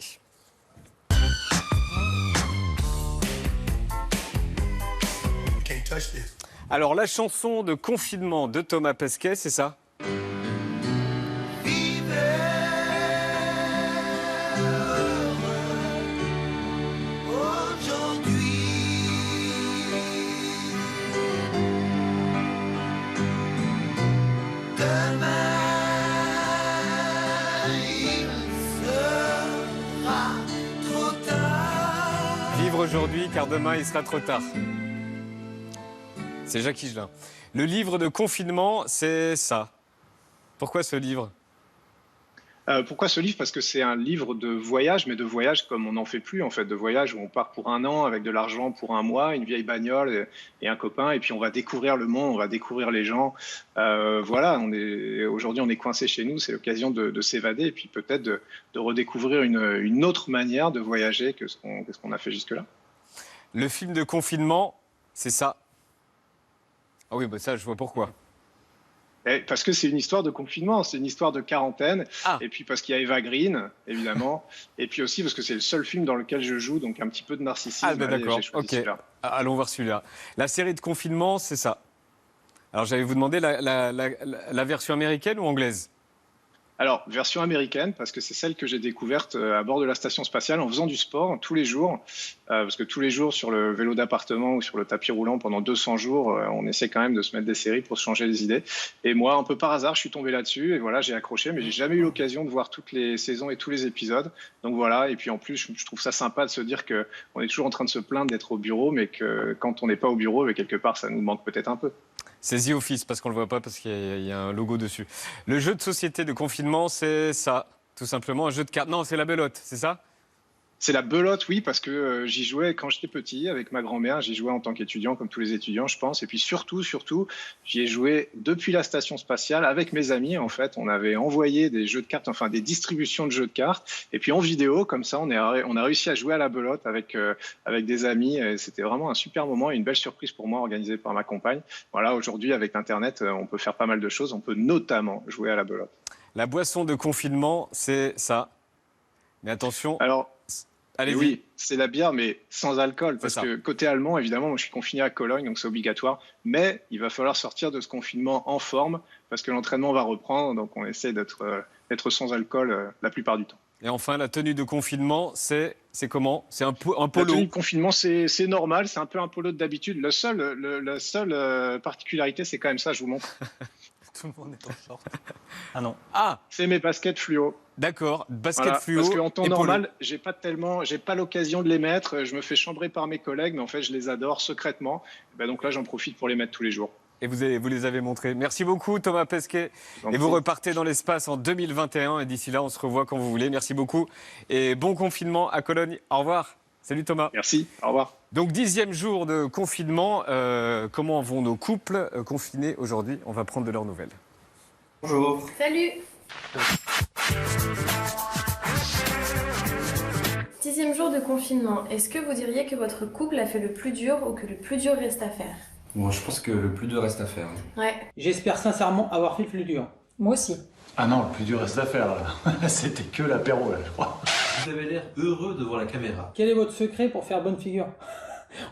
Speaker 6: Alors, la chanson de confinement de Thomas Pesquet, c'est ça? Aujourd'hui, car demain, il sera trop tard. C'est Jacques Higelin. Le livre de confinement, c'est ça. Pourquoi ce livre?
Speaker 11: Pourquoi ce livre? Parce que c'est un livre de voyage, mais de voyage comme on n'en fait plus, en fait, de voyage où on part pour 1 an avec de l'argent pour 1 mois, une vieille bagnole et un copain, et puis on va découvrir le monde, on va découvrir les gens. Voilà, aujourd'hui, on est coincé chez nous, c'est l'occasion de s'évader et puis peut-être de redécouvrir une autre manière de voyager que ce qu'on a fait jusque-là.
Speaker 6: Le film de confinement, c'est ça. Ah oui, ça, je vois pourquoi.
Speaker 11: Parce que c'est une histoire de confinement, c'est une histoire de quarantaine, et puis parce qu'il y a Eva Green, évidemment, et puis aussi parce que c'est le seul film dans lequel je joue, donc un petit peu de narcissisme.
Speaker 6: Ah d'accord, ok. Allons voir celui-là. La série de confinement, c'est ça. Alors j'allais vous demander la version américaine ou anglaise?
Speaker 11: Alors, version américaine, parce que c'est celle que j'ai découverte à bord de la station spatiale en faisant du sport tous les jours. Parce que tous les jours, sur le vélo d'appartement ou sur le tapis roulant, pendant 200 jours, on essaie quand même de se mettre des séries pour se changer les idées. Et moi, un peu par hasard, je suis tombé là-dessus et voilà, j'ai accroché, mais j'ai jamais eu l'occasion de voir toutes les saisons et tous les épisodes. Donc voilà, et puis en plus, je trouve ça sympa de se dire qu'on est toujours en train de se plaindre d'être au bureau, mais que quand on n'est pas au bureau, mais quelque part, ça nous manque peut-être un peu.
Speaker 6: C'est The Office, parce qu'on ne le voit pas, parce qu'il y a un logo dessus. Le jeu de société de confinement, c'est ça, tout simplement, un jeu de cartes. Non, c'est la belote, c'est ça?
Speaker 11: C'est la belote, oui, parce que j'y jouais quand j'étais petit avec ma grand-mère. J'y jouais en tant qu'étudiant, comme tous les étudiants, je pense. Et puis surtout, j'y ai joué depuis la station spatiale avec mes amis. En fait, on avait envoyé des jeux de cartes, enfin des distributions de jeux de cartes. Et puis en vidéo, comme ça, on a réussi à jouer à la belote avec des amis. Et c'était vraiment un super moment et une belle surprise pour moi, organisée par ma compagne. Voilà, aujourd'hui, avec Internet, on peut faire pas mal de choses. On peut notamment jouer à la belote.
Speaker 6: La boisson de confinement, c'est ça. Mais attention.
Speaker 11: Alors.
Speaker 6: Allez-y.
Speaker 11: Oui, c'est la bière, mais sans alcool. Parce que côté allemand, évidemment, moi, je suis confiné à Cologne, donc c'est obligatoire. Mais il va falloir sortir de ce confinement en forme, parce que l'entraînement va reprendre. Donc on essaie d'être sans alcool la plupart du temps.
Speaker 6: Et enfin, la tenue de confinement, c'est comment? C'est un polo?
Speaker 11: La tenue de confinement, c'est normal. C'est un peu un polo d'habitude. La seule particularité, c'est quand même ça, je vous montre.
Speaker 2: Tout le monde est en short. Ah non.
Speaker 6: Ah,
Speaker 11: c'est mes baskets fluo.
Speaker 6: D'accord, baskets fluo.
Speaker 11: Parce qu'en temps normal, j'ai pas l'occasion de les mettre. Je me fais chambrer par mes collègues, mais en fait, je les adore secrètement. Ben donc là, j'en profite pour les mettre tous les jours.
Speaker 6: Et vous les avez montrés. Merci beaucoup, Thomas Pesquet. Et vous repartez dans l'espace en 2021. Et d'ici là, on se revoit quand vous voulez. Merci beaucoup. Et bon confinement à Cologne. Au revoir. Salut Thomas.
Speaker 11: Merci, au revoir.
Speaker 6: Donc 10e jour de confinement, comment vont nos couples confinés aujourd'hui? On va prendre de leurs nouvelles.
Speaker 12: Bonjour.
Speaker 13: Salut. 10e jour de confinement, est-ce que vous diriez que votre couple a fait le plus dur ou que le plus dur reste à faire?
Speaker 12: Bon, je pense que le plus dur reste à faire.
Speaker 13: Ouais.
Speaker 14: J'espère sincèrement avoir fait le plus dur.
Speaker 13: Moi aussi.
Speaker 12: Ah non, le plus dur reste à faire là. C'était que l'apéro là, je crois.
Speaker 16: Vous avez l'air heureux devant la caméra.
Speaker 14: Quel est votre secret pour faire bonne figure?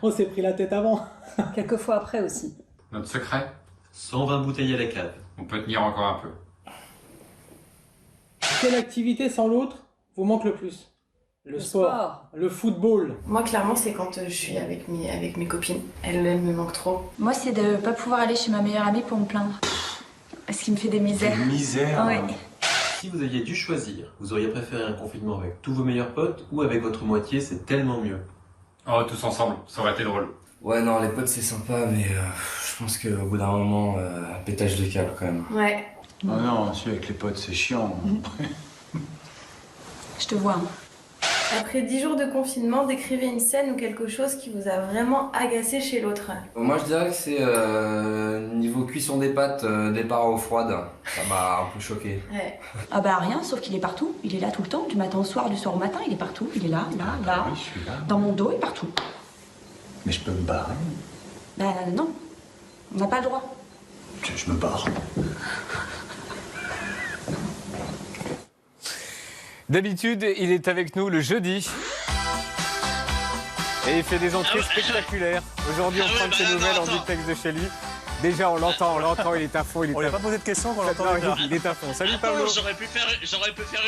Speaker 14: On s'est pris la tête avant.
Speaker 13: Quelquefois après aussi.
Speaker 16: Notre secret? 120 bouteilles à la cave. On peut tenir encore un peu.
Speaker 14: Quelle activité sans l'autre vous manque le plus? Le sport, le football.
Speaker 13: Moi, clairement, c'est quand je suis avec mes copines. Elles me manquent trop.
Speaker 17: Moi, c'est de pas pouvoir aller chez ma meilleure amie pour me plaindre. Parce qu'il me fait des misères.
Speaker 12: Des misères?
Speaker 17: Ouais.
Speaker 16: Si vous aviez dû choisir, vous auriez préféré un confinement avec tous vos meilleurs potes ou avec votre moitié, c'est tellement mieux. Oh, tous ensemble, ça aurait été drôle.
Speaker 12: Ouais, non, les potes c'est sympa, mais je pense qu'au bout d'un moment, pétage de câble quand même.
Speaker 13: Ouais.
Speaker 12: Oh non, si avec les potes c'est chiant.
Speaker 17: Je te vois.
Speaker 13: Après 10 jours de confinement, décrivez une scène ou quelque chose qui vous a vraiment agacé chez l'autre.
Speaker 12: Moi je dirais que c'est niveau cuisson des pâtes, départ à eau froide. Ça m'a un peu choqué.
Speaker 13: Ouais.
Speaker 17: Ah bah rien, sauf qu'il est partout. Il est là tout le temps, du matin au soir, du soir au matin, il est partout. Il est là, là.
Speaker 12: Oui, je suis là.
Speaker 17: Dans mon dos et partout.
Speaker 12: Mais je peux me barrer?
Speaker 17: Bah non, on n'a pas le droit.
Speaker 12: Je me barre.
Speaker 6: D'habitude, il est avec nous le jeudi. Et il fait des entrées spectaculaires. Aujourd'hui, on prend de ses nouvelles en direct de chez lui. Déjà, on l'entend, il est à fond.
Speaker 2: On lui a pas posé de questions, on l'entend déjà.
Speaker 6: Il est à fond. Salut Pablo.
Speaker 17: J'aurais pu faire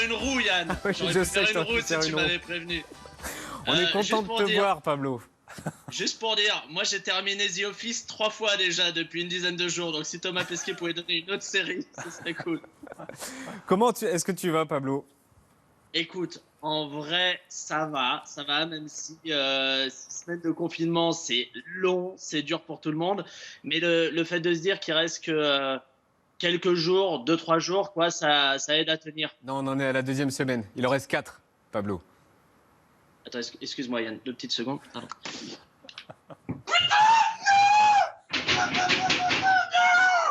Speaker 17: une roue, Yann. J'aurais pu faire une roue si tu m'avais prévenu.
Speaker 6: On est content de te voir, Pablo.
Speaker 17: Juste pour dire, moi j'ai terminé The Office 3 fois déjà depuis une dizaine de jours. Donc si Thomas Pesquet pouvait donner une autre série, ce serait cool.
Speaker 6: Est-ce que tu vas, Pablo?
Speaker 17: Écoute, en vrai, ça va, même si 6 semaines de confinement, c'est long, c'est dur pour tout le monde. Mais le fait de se dire qu'il reste que quelques jours, 2-3 jours, quoi, ça aide à tenir.
Speaker 6: Non, on en est à la 2e semaine. Il en reste 4, Pablo.
Speaker 17: Attends, excuse-moi Yann, 2 petites secondes. Pardon.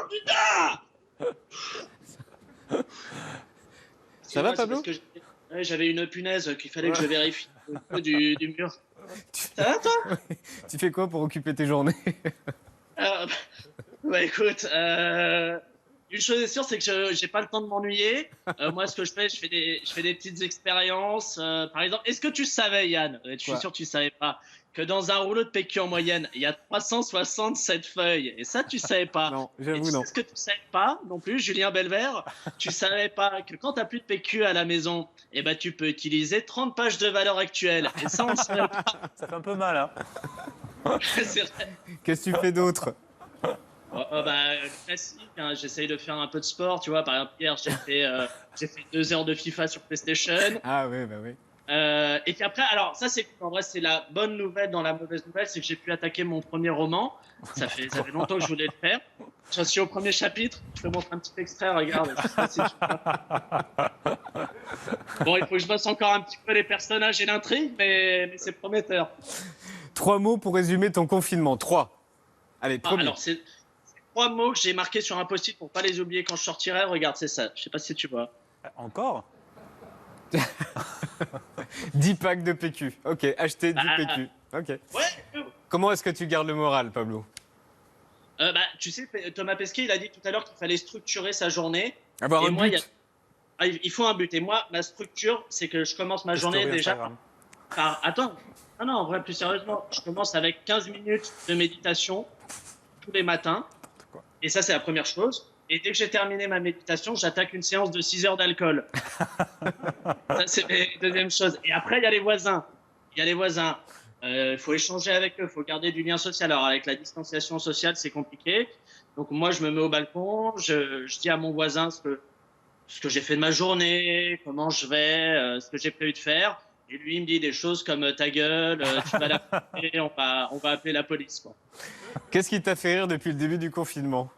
Speaker 17: Putain!
Speaker 6: Ça va, Pablo?
Speaker 17: Ouais, j'avais une punaise qu'il fallait que je vérifie au niveau du mur. Ça va, toi?
Speaker 6: Tu fais quoi pour occuper tes journées?
Speaker 17: Bah écoute, une chose est sûre, c'est que j'ai pas le temps de m'ennuyer. Moi, ce que je fais des petites expériences. Par exemple, est-ce que tu savais, Yann, je suis sûr que tu savais pas, que dans un rouleau de PQ en moyenne, il y a 367 feuilles. Et ça, tu savais pas.
Speaker 6: Non, j'avoue, non.
Speaker 17: Est-ce que tu savais pas, non plus, Julien Belvert, tu savais pas que quand tu n'as plus de PQ à la maison, eh ben, tu peux utiliser 30 pages de valeur actuelle. Et ça, on ne savait pas.
Speaker 2: Ça fait un peu mal, hein.
Speaker 17: C'est vrai.
Speaker 6: Qu'est-ce que tu fais d'autre?
Speaker 17: Classique, hein, j'essaye de faire un peu de sport, tu vois. Par exemple, hier, j'ai fait 2 heures de FIFA sur PlayStation.
Speaker 6: Ah oui, bah oui.
Speaker 17: Et puis après, alors ça c'est en vrai c'est la bonne nouvelle dans la mauvaise nouvelle, c'est que j'ai pu attaquer mon premier roman. Ça fait longtemps que je voulais le faire. J'en suis au premier chapitre. Je te montre un petit extrait, regarde. Je sais pas si tu vois. Bon, il faut que je bosse encore un petit peu les personnages et l'intrigue, mais c'est prometteur.
Speaker 6: 3 mots pour résumer ton confinement. 3. Allez, premier.
Speaker 17: Alors c'est 3 mots que j'ai marqués sur un post-it pour pas les oublier quand je sortirai. Regarde, c'est ça. Je sais pas si tu vois.
Speaker 2: Encore
Speaker 6: 10 packs de PQ. Ok, acheter 10 PQ. Ok.
Speaker 17: Ouais.
Speaker 6: Comment est-ce que tu gardes le moral, Pablo?
Speaker 17: Tu sais, Thomas Pesquet, il a dit tout à l'heure qu'il fallait structurer sa journée.
Speaker 6: Avoir un but.
Speaker 17: Il faut un but. Et moi, ma structure, c'est que je commence ma journée déjà Attends. Non, en vrai, plus sérieusement, je commence avec 15 minutes de méditation tous les matins. Et ça, c'est la première chose. Et dès que j'ai terminé ma méditation, j'attaque une séance de 6 heures d'alcool. Ça, c'est la deuxième chose. Et après, il y a les voisins. Il faut échanger avec eux, il faut garder du lien social. Alors, avec la distanciation sociale, c'est compliqué. Donc, moi, je me mets au balcon, je dis à mon voisin ce que j'ai fait de ma journée, comment je vais, ce que j'ai prévu de faire. Et lui, il me dit des choses comme ta gueule, tu vas l'appeler, on va appeler la police, quoi.
Speaker 6: Qu'est-ce qui t'a fait rire depuis le début du confinement?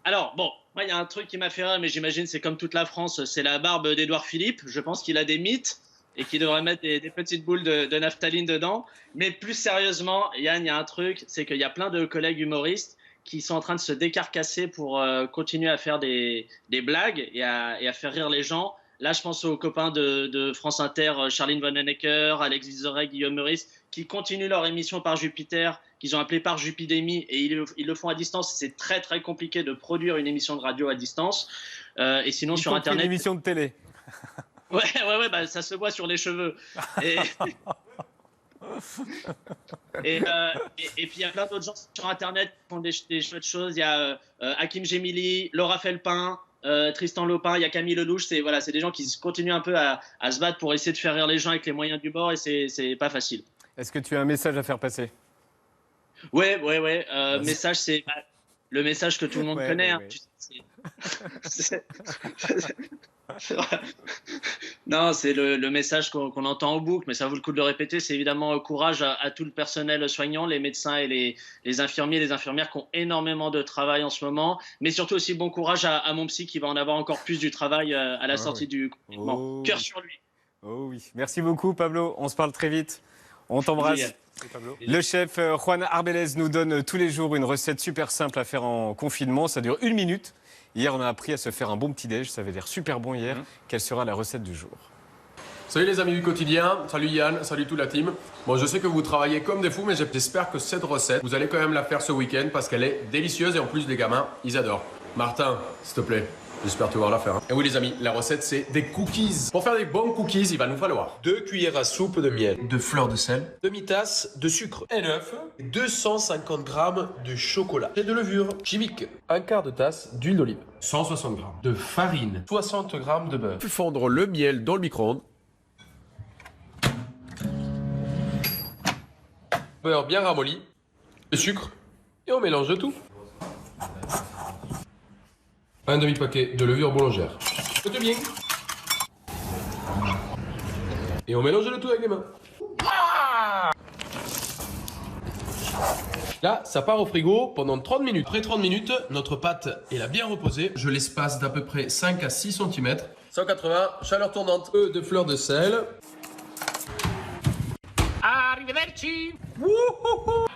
Speaker 17: Alors, bon, moi, il y a un truc qui m'a fait rire, mais j'imagine c'est comme toute la France, c'est la barbe d'Édouard Philippe. Je pense qu'il a des mythes et qu'il devrait mettre des petites boules de naphtaline dedans. Mais plus sérieusement, Yann, il y a un truc, c'est qu'il y a plein de collègues humoristes qui sont en train de se décarcasser pour continuer à faire des blagues et à faire rire les gens. Là, je pense aux copains de France Inter, Charline Vanhoenacker, Alex Vizorek, Guillaume Meurice, qui continuent leur émission par Jupiter, qu'ils ont appelé par Jupidémie, et ils le font à distance. C'est très, très compliqué de produire une émission de radio à distance. Et sinon, sur Internet...
Speaker 6: une émission de télé.
Speaker 17: Ouais, ça se voit sur les cheveux. Et puis, il y a plein d'autres gens sur Internet qui font des chouettes choses. Il y a Hakim Gemili, Laura Felpin, Tristan Lopin, il y a Camille Lelouch. C'est des gens qui continuent un peu à se battre pour essayer de faire rire les gens avec les moyens du bord, et c'est pas facile.
Speaker 6: Est-ce que tu as un message à faire passer?
Speaker 17: Ouais. Message, c'est le message que tout le monde connaît. Hein. Non, c'est le message qu'on entend en boucle, mais ça vaut le coup de le répéter. C'est évidemment courage à tout le personnel soignant, les médecins et les infirmiers, les infirmières qui ont énormément de travail en ce moment. Mais surtout aussi bon courage à mon psy qui va en avoir encore plus du travail à la sortie du confinement. Cœur sur lui.
Speaker 6: Oh oui. Merci beaucoup, Pablo. On se parle très vite. On t'embrasse. Le chef Juan Arbelez nous donne tous les jours une recette super simple à faire en confinement. Ça dure 1 minute. Hier, on a appris à se faire un bon petit-déj. Ça avait l'air super bon hier. Quelle sera la recette du jour?
Speaker 1: Salut les amis du quotidien, salut Yann, salut toute la team. Bon, je sais que vous travaillez comme des fous, mais j'espère que cette recette, vous allez quand même la faire ce week-end parce qu'elle est délicieuse et en plus les gamins, ils adorent. Martin, s'il te plaît, j'espère te voir la faire. Et oui les amis, la recette c'est des cookies. Pour faire des bons cookies, il va nous falloir 2 cuillères à soupe de miel, de fleur de sel, demi-tasse de sucre, un œuf, 250 g de chocolat et de levure chimique, 1/4 de tasse d'huile d'olive, 160 g de farine, 60 g de beurre. Puis fondre le miel dans le micro-ondes. Beurre bien ramolli, le sucre et on mélange le tout. Un demi-paquet de levure boulangère. Faites bien. Et on mélange le tout avec les mains. Là, ça part au frigo pendant 30 minutes. Après 30 minutes, notre pâte est là bien reposée. Je l'espace d'à peu près 5 à 6 cm. 180, chaleur tournante. Peu de fleur de sel.
Speaker 18: Arrivederci.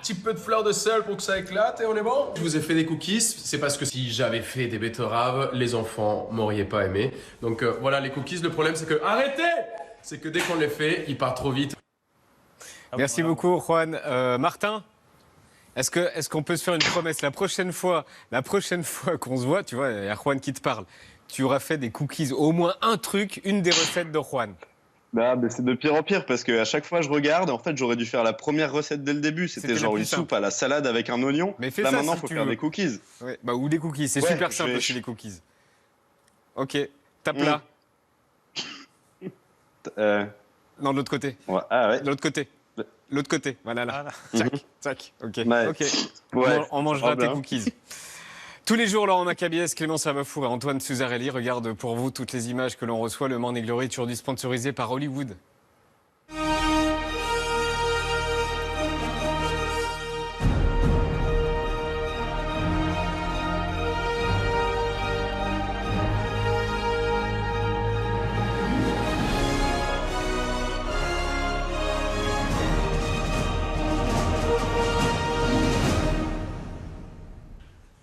Speaker 1: Petit peu de fleur de sel pour que ça éclate et on est bon. Je vous ai fait des cookies, c'est parce que si j'avais fait des betteraves, les enfants m'auraient pas aimé. Donc voilà les cookies, le problème c'est que... Arrêtez! C'est que dès qu'on les fait, ils partent trop vite.
Speaker 6: Merci beaucoup Juan. Martin, Est-ce qu'on peut se faire une promesse la prochaine fois qu'on se voit, tu vois, il y a Juan qui te parle, tu auras fait des cookies, au moins un truc, une des recettes de Juan.
Speaker 7: Bah, c'est de pire en pire parce qu'à chaque fois je regarde, en fait j'aurais dû faire la première recette dès le début. C'était genre une soupe à la salade avec un oignon.
Speaker 6: Mais fais
Speaker 7: là
Speaker 6: ça
Speaker 7: maintenant
Speaker 6: si
Speaker 7: faut
Speaker 6: tu
Speaker 7: faire
Speaker 6: veux.
Speaker 7: des cookies.
Speaker 6: Ouais, bah, ou des cookies, c'est super simple aussi les cookies. Ok, tape là. Non, de l'autre côté.
Speaker 7: Ouais. Ah ouais.
Speaker 6: De l'autre côté. L'autre côté, voilà là. Tchac, tchac. Ok.
Speaker 7: Ouais.
Speaker 6: Ok.
Speaker 7: Ouais.
Speaker 6: On mangera tes
Speaker 7: bien.
Speaker 6: cookies. Tous les jours, Laurent Macabiès, Clément Savafour et Antoine Suzarelli regardent pour vous toutes les images que l'on reçoit. Le Morning Glory, toujours sponsorisé par Hollywood.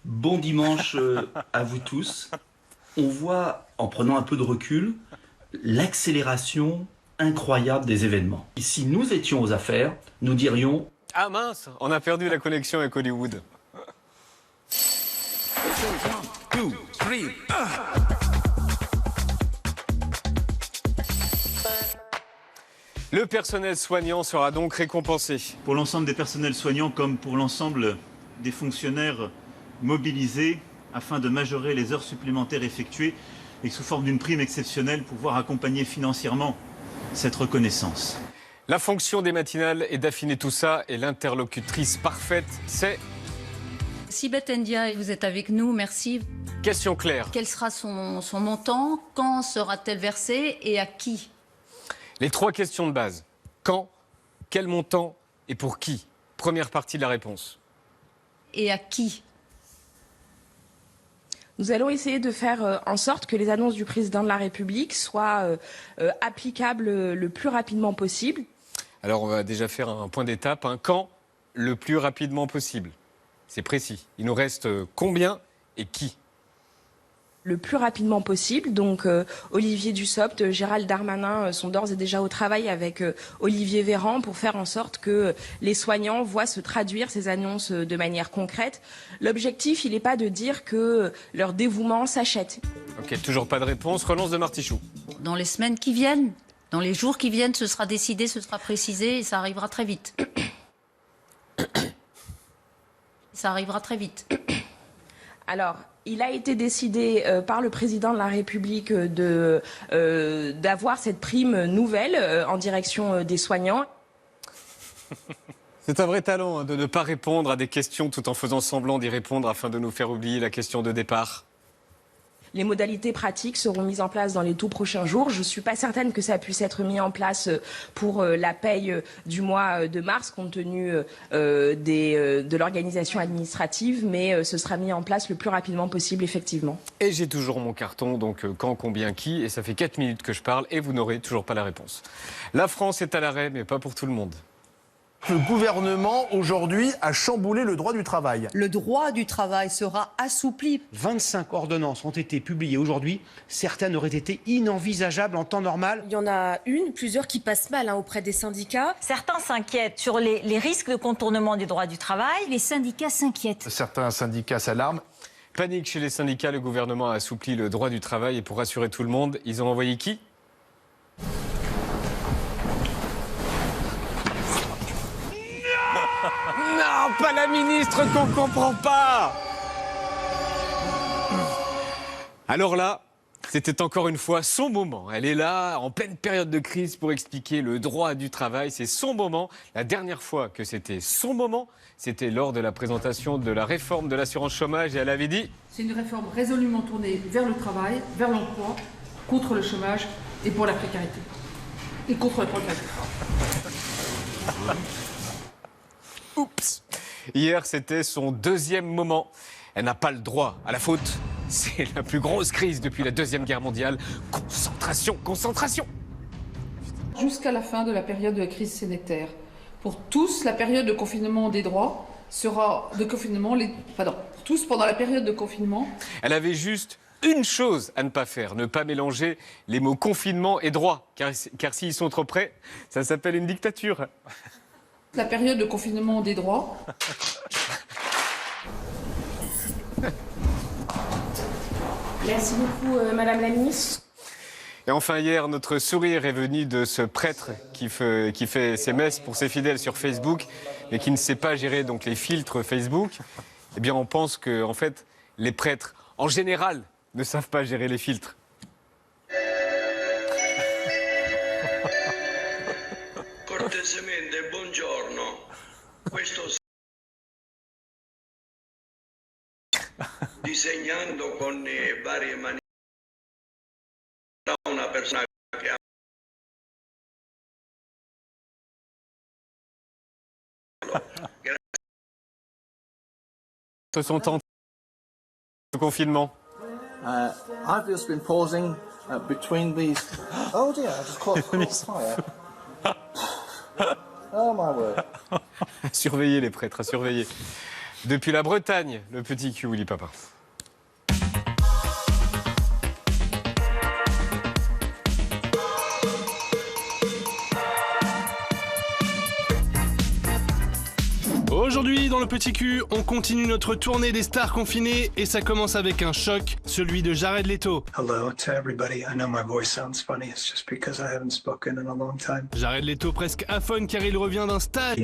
Speaker 3: Bon dimanche à vous tous. On voit, en prenant un peu de recul, l'accélération incroyable des événements. Et si nous étions aux affaires, nous dirions...
Speaker 6: Ah mince, on a perdu la connexion avec Hollywood. Le personnel soignant sera donc récompensé.
Speaker 15: Pour l'ensemble des personnels soignants comme pour l'ensemble des fonctionnaires mobilisés afin de majorer les heures supplémentaires effectuées et sous forme d'une prime exceptionnelle pouvoir accompagner financièrement cette reconnaissance.
Speaker 6: La fonction des matinales est d'affiner tout ça et l'interlocutrice parfaite, c'est...
Speaker 19: Sibeth Ndiaye, vous êtes avec nous, merci.
Speaker 6: Question claire.
Speaker 19: Quel sera son montant? Quand sera-t-elle versée et à qui?
Speaker 6: Les 3 questions de base. Quand, quel montant et pour qui? Première partie de la réponse.
Speaker 19: Et à qui?
Speaker 20: Nous allons essayer de faire en sorte que les annonces du président de la République soient applicables le plus rapidement possible.
Speaker 6: Alors on va déjà faire un point d'étape. Quand? Le plus rapidement possible. C'est précis. Il nous reste combien et qui?
Speaker 20: Le plus rapidement possible. Donc Olivier Dussopt, Gérald Darmanin sont d'ores et déjà au travail avec Olivier Véran pour faire en sorte que les soignants voient se traduire ces annonces de manière concrète. L'objectif, il n'est pas de dire que leur dévouement s'achète.
Speaker 6: Ok, toujours pas de réponse. Relance de Martichoux.
Speaker 19: Dans les semaines qui viennent, dans les jours qui viennent, ce sera décidé, ce sera précisé et ça arrivera très vite. Ça arrivera très vite.
Speaker 20: Alors, il a été décidé par le président de la République d'avoir cette prime nouvelle en direction des soignants.
Speaker 6: C'est un vrai talent de ne pas répondre à des questions tout en faisant semblant d'y répondre afin de nous faire oublier la question de départ.
Speaker 20: Les modalités pratiques seront mises en place dans les tout prochains jours. Je ne suis pas certaine que ça puisse être mis en place pour la paye du mois de mars, compte tenu de l'organisation administrative, mais ce sera mis en place le plus rapidement possible, effectivement.
Speaker 6: Et j'ai toujours mon carton, donc quand, combien, qui, et ça fait 4 minutes que je parle, et vous n'aurez toujours pas la réponse. La France est à l'arrêt, mais pas pour tout le monde.
Speaker 10: Le gouvernement, aujourd'hui, a chamboulé le droit du travail.
Speaker 21: Le droit du travail sera assoupli. 25 ordonnances ont été publiées aujourd'hui. Certaines auraient été inenvisageables en temps normal.
Speaker 22: Il y en a plusieurs qui passent mal auprès des syndicats.
Speaker 23: Certains s'inquiètent sur les risques de contournement des droits du travail.
Speaker 21: Les syndicats s'inquiètent.
Speaker 10: Certains syndicats s'alarment.
Speaker 6: Panique chez les syndicats, le gouvernement a assoupli le droit du travail et pour rassurer tout le monde, ils ont envoyé qui ? Non, pas la ministre qu'on comprend pas. Alors là, c'était encore une fois son moment. Elle est là, en pleine période de crise, pour expliquer le droit du travail. C'est son moment. La dernière fois que c'était son moment, c'était lors de la présentation de la réforme de l'assurance chômage. Et elle avait dit...
Speaker 24: C'est une réforme résolument tournée vers le travail, vers l'emploi, contre le chômage et pour la précarité. Et contre la précarité.
Speaker 6: Oups! Hier, c'était son deuxième moment. Elle n'a pas le droit à la faute. C'est la plus grosse crise depuis la Deuxième Guerre mondiale. Concentration, concentration!
Speaker 24: Jusqu'à la fin de la période de la crise sanitaire. Pour tous, la période de confinement des droits sera de confinement... Pour tous, pendant la période de confinement...
Speaker 6: Elle avait juste une chose à ne pas faire, ne pas mélanger les mots confinement et droit. Car s'ils sont trop près, ça s'appelle une dictature.
Speaker 24: La période de confinement des droits.
Speaker 22: Merci beaucoup, Madame la Ministre.
Speaker 6: Et enfin, hier, notre sourire est venu de ce prêtre qui fait ses messes pour ses fidèles sur Facebook, mais qui ne sait pas gérer donc les filtres Facebook. Eh bien, on pense que, en fait, les prêtres, en général, ne savent pas gérer les filtres.
Speaker 4: Cortesemente, buongiorno. Questo disegnando con varie maniere una persona che ha
Speaker 6: Se sont tentés au confinement.
Speaker 5: I've just been pausing between these. Oh dear, I just caught fire. Oh my word.
Speaker 6: Surveillez les prêtres, à surveiller. Depuis la Bretagne, le petit cul, Willy Papa.
Speaker 8: Aujourd'hui, dans le Petit Cul, on continue notre tournée des stars confinées et ça commence avec un choc, celui de Jared Leto.
Speaker 9: Hello to everybody. I know my voice sounds funny. It's just because I haven't spoken in a long time.
Speaker 8: Jared Leto presque aphone car il revient d'un stage.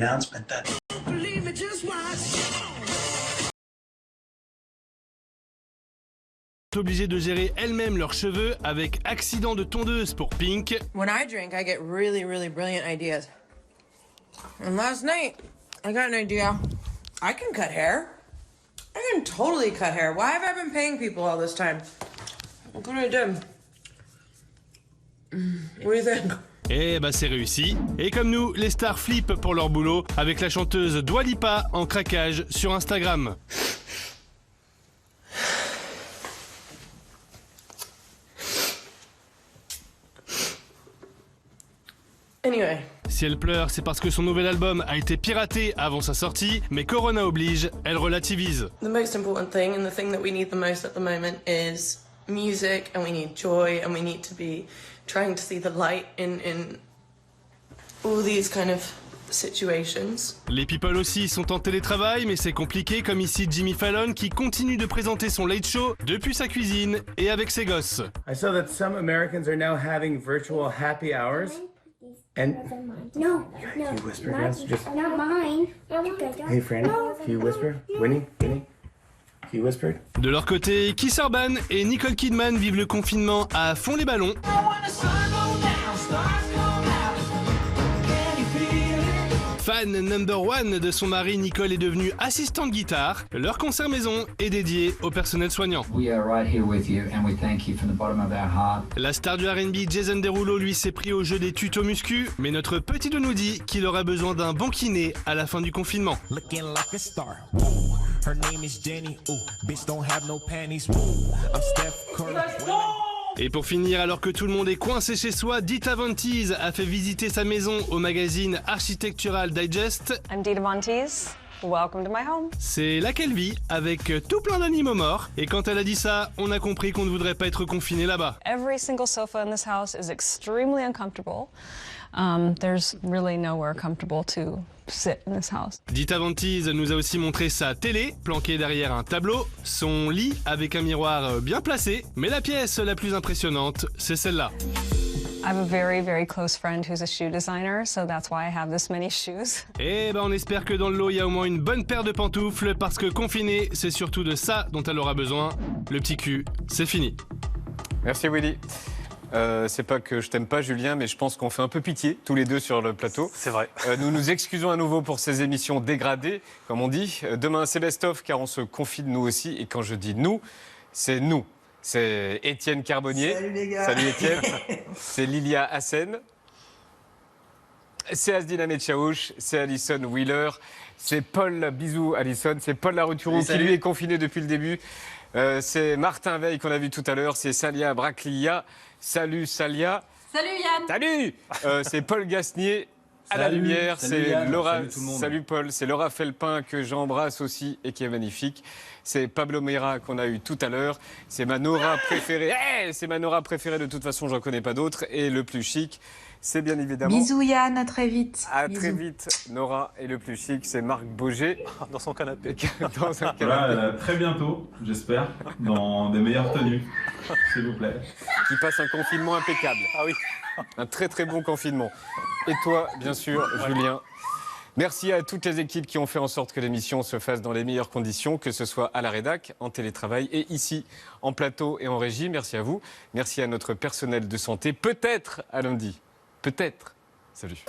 Speaker 8: Obligées de gérer elles-mêmes leurs cheveux avec accident de tondeuse pour Pink.
Speaker 25: When I drink, I get really, really brilliant ideas. And last night, I got an idea. I can cut hair. I can totally cut hair. Why have I been paying people all this time? Look what I did. What do you think?
Speaker 8: Eh bah c'est réussi. Et comme nous, les stars flippent pour leur boulot avec la chanteuse Dua Lipa en craquage sur Instagram.
Speaker 25: Anyway.
Speaker 8: Si elle pleure, c'est parce que son nouvel album a été piraté avant sa sortie, mais Corona oblige, elle relativise.
Speaker 25: The most important thing and the thing that we need the most at the moment is music, and we need joy, and we need to be trying to see the light in all these kind of situations.
Speaker 8: Les people aussi sont en télétravail, mais c'est compliqué, comme ici Jimmy Fallon qui continue de présenter son late show depuis sa cuisine et avec ses gosses.
Speaker 26: I saw that some Americans are now having virtual happy hours. And
Speaker 9: No,
Speaker 26: can you whisper, guys? Just
Speaker 9: not mine.
Speaker 26: hey, Franny, can you whisper? Winnie, can you whisper?
Speaker 8: De leur côté, Keith Urban et Nicole Kidman vivent le confinement à fond les ballons. Fan number one de son mari, Nicole est devenue assistante guitare. Leur concert maison est dédié au personnel soignant.
Speaker 27: We are right here with you and we thank you from the bottom of our heart.
Speaker 8: La star du R&B, Jason Derulo, lui s'est pris au jeu des tutos muscu, mais notre petit de nous dit qu'il aura besoin d'un bon kiné à la fin du confinement.
Speaker 28: Looking like a star. Ooh, her name is Jenny. Ooh, bitch don't have no panties. Ooh, I'm Steph Curry.
Speaker 8: Et pour finir, alors que tout le monde est coincé chez soi, Dita Von Teese a fait visiter sa maison au magazine Architectural Digest.
Speaker 29: I'm Dita Von Teese. Welcome to my home.
Speaker 8: C'est là qu'elle vit, avec tout plein d'animaux morts. Et quand elle a dit ça, on a compris qu'on ne voudrait pas être confiné là-bas.
Speaker 29: Every single sofa in this house is extremely uncomfortable. There's really nowhere comfortable to sit in this house.
Speaker 8: Dita Von Teese nous a aussi montré sa télé, planquée derrière un tableau, son lit avec un miroir bien placé, mais la pièce la plus impressionnante, c'est celle-là.
Speaker 29: I have a very, very close friend who's a shoe designer, so that's why I have this many shoes.
Speaker 8: Eh ben on espère que dans le lot, il y a au moins une bonne paire de pantoufles, parce que confiné, c'est surtout de ça dont elle aura besoin. Le petit cul, c'est fini.
Speaker 6: Merci Willy. C'est pas que je t'aime pas Julien, mais je pense qu'on fait un peu pitié tous les deux sur le plateau.
Speaker 2: C'est vrai.
Speaker 6: Nous nous excusons à nouveau pour ces émissions dégradées, comme on dit. Demain c'est best-of car on se confine nous aussi. Et quand je dis nous, c'est nous. C'est Étienne Carbonnier.
Speaker 30: Salut les gars.
Speaker 6: Salut Étienne. C'est Lilia Hassen. C'est Asdin Ahmed Chaouch. C'est Alison Wheeler. C'est Paul, bisous Alison. C'est Paul Larouturou qui lui est confiné depuis le début. C'est Martin Veil qu'on a vu tout à l'heure. C'est Salia Braclia. Salut Salia.
Speaker 23: Salut Yann.
Speaker 6: Salut. C'est Paul Gasnier à la lumière.
Speaker 30: Salut
Speaker 6: C'est
Speaker 30: Yann.
Speaker 6: Laura.
Speaker 30: Salut tout le monde.
Speaker 6: Salut Paul. C'est Laura Felpin que j'embrasse aussi et qui est magnifique. C'est Pablo Meira qu'on a eu tout à l'heure. C'est ma Nora préférée. Hey, c'est ma Nora préférée de toute façon, j'en connais pas d'autres. Et le plus chic, c'est bien évidemment...
Speaker 1: Bisous Yann, à très vite.
Speaker 6: À
Speaker 1: Bisous.
Speaker 6: très vite, Nora. Et le plus chic, c'est Marc Boger.
Speaker 2: Dans son canapé.
Speaker 6: Dans un canapé.
Speaker 7: Voilà, très bientôt, j'espère, dans des meilleures tenues, s'il vous plaît.
Speaker 6: Qui passe un confinement impeccable.
Speaker 2: Ah oui.
Speaker 6: Un très très bon confinement. Et toi, bien sûr, Julien. Merci à toutes les équipes qui ont fait en sorte que l'émission se fasse dans les meilleures conditions, que ce soit à la rédac, en télétravail et ici, en plateau et en régie. Merci à vous. Merci à notre personnel de santé. Peut-être à lundi. Peut-être. Salut.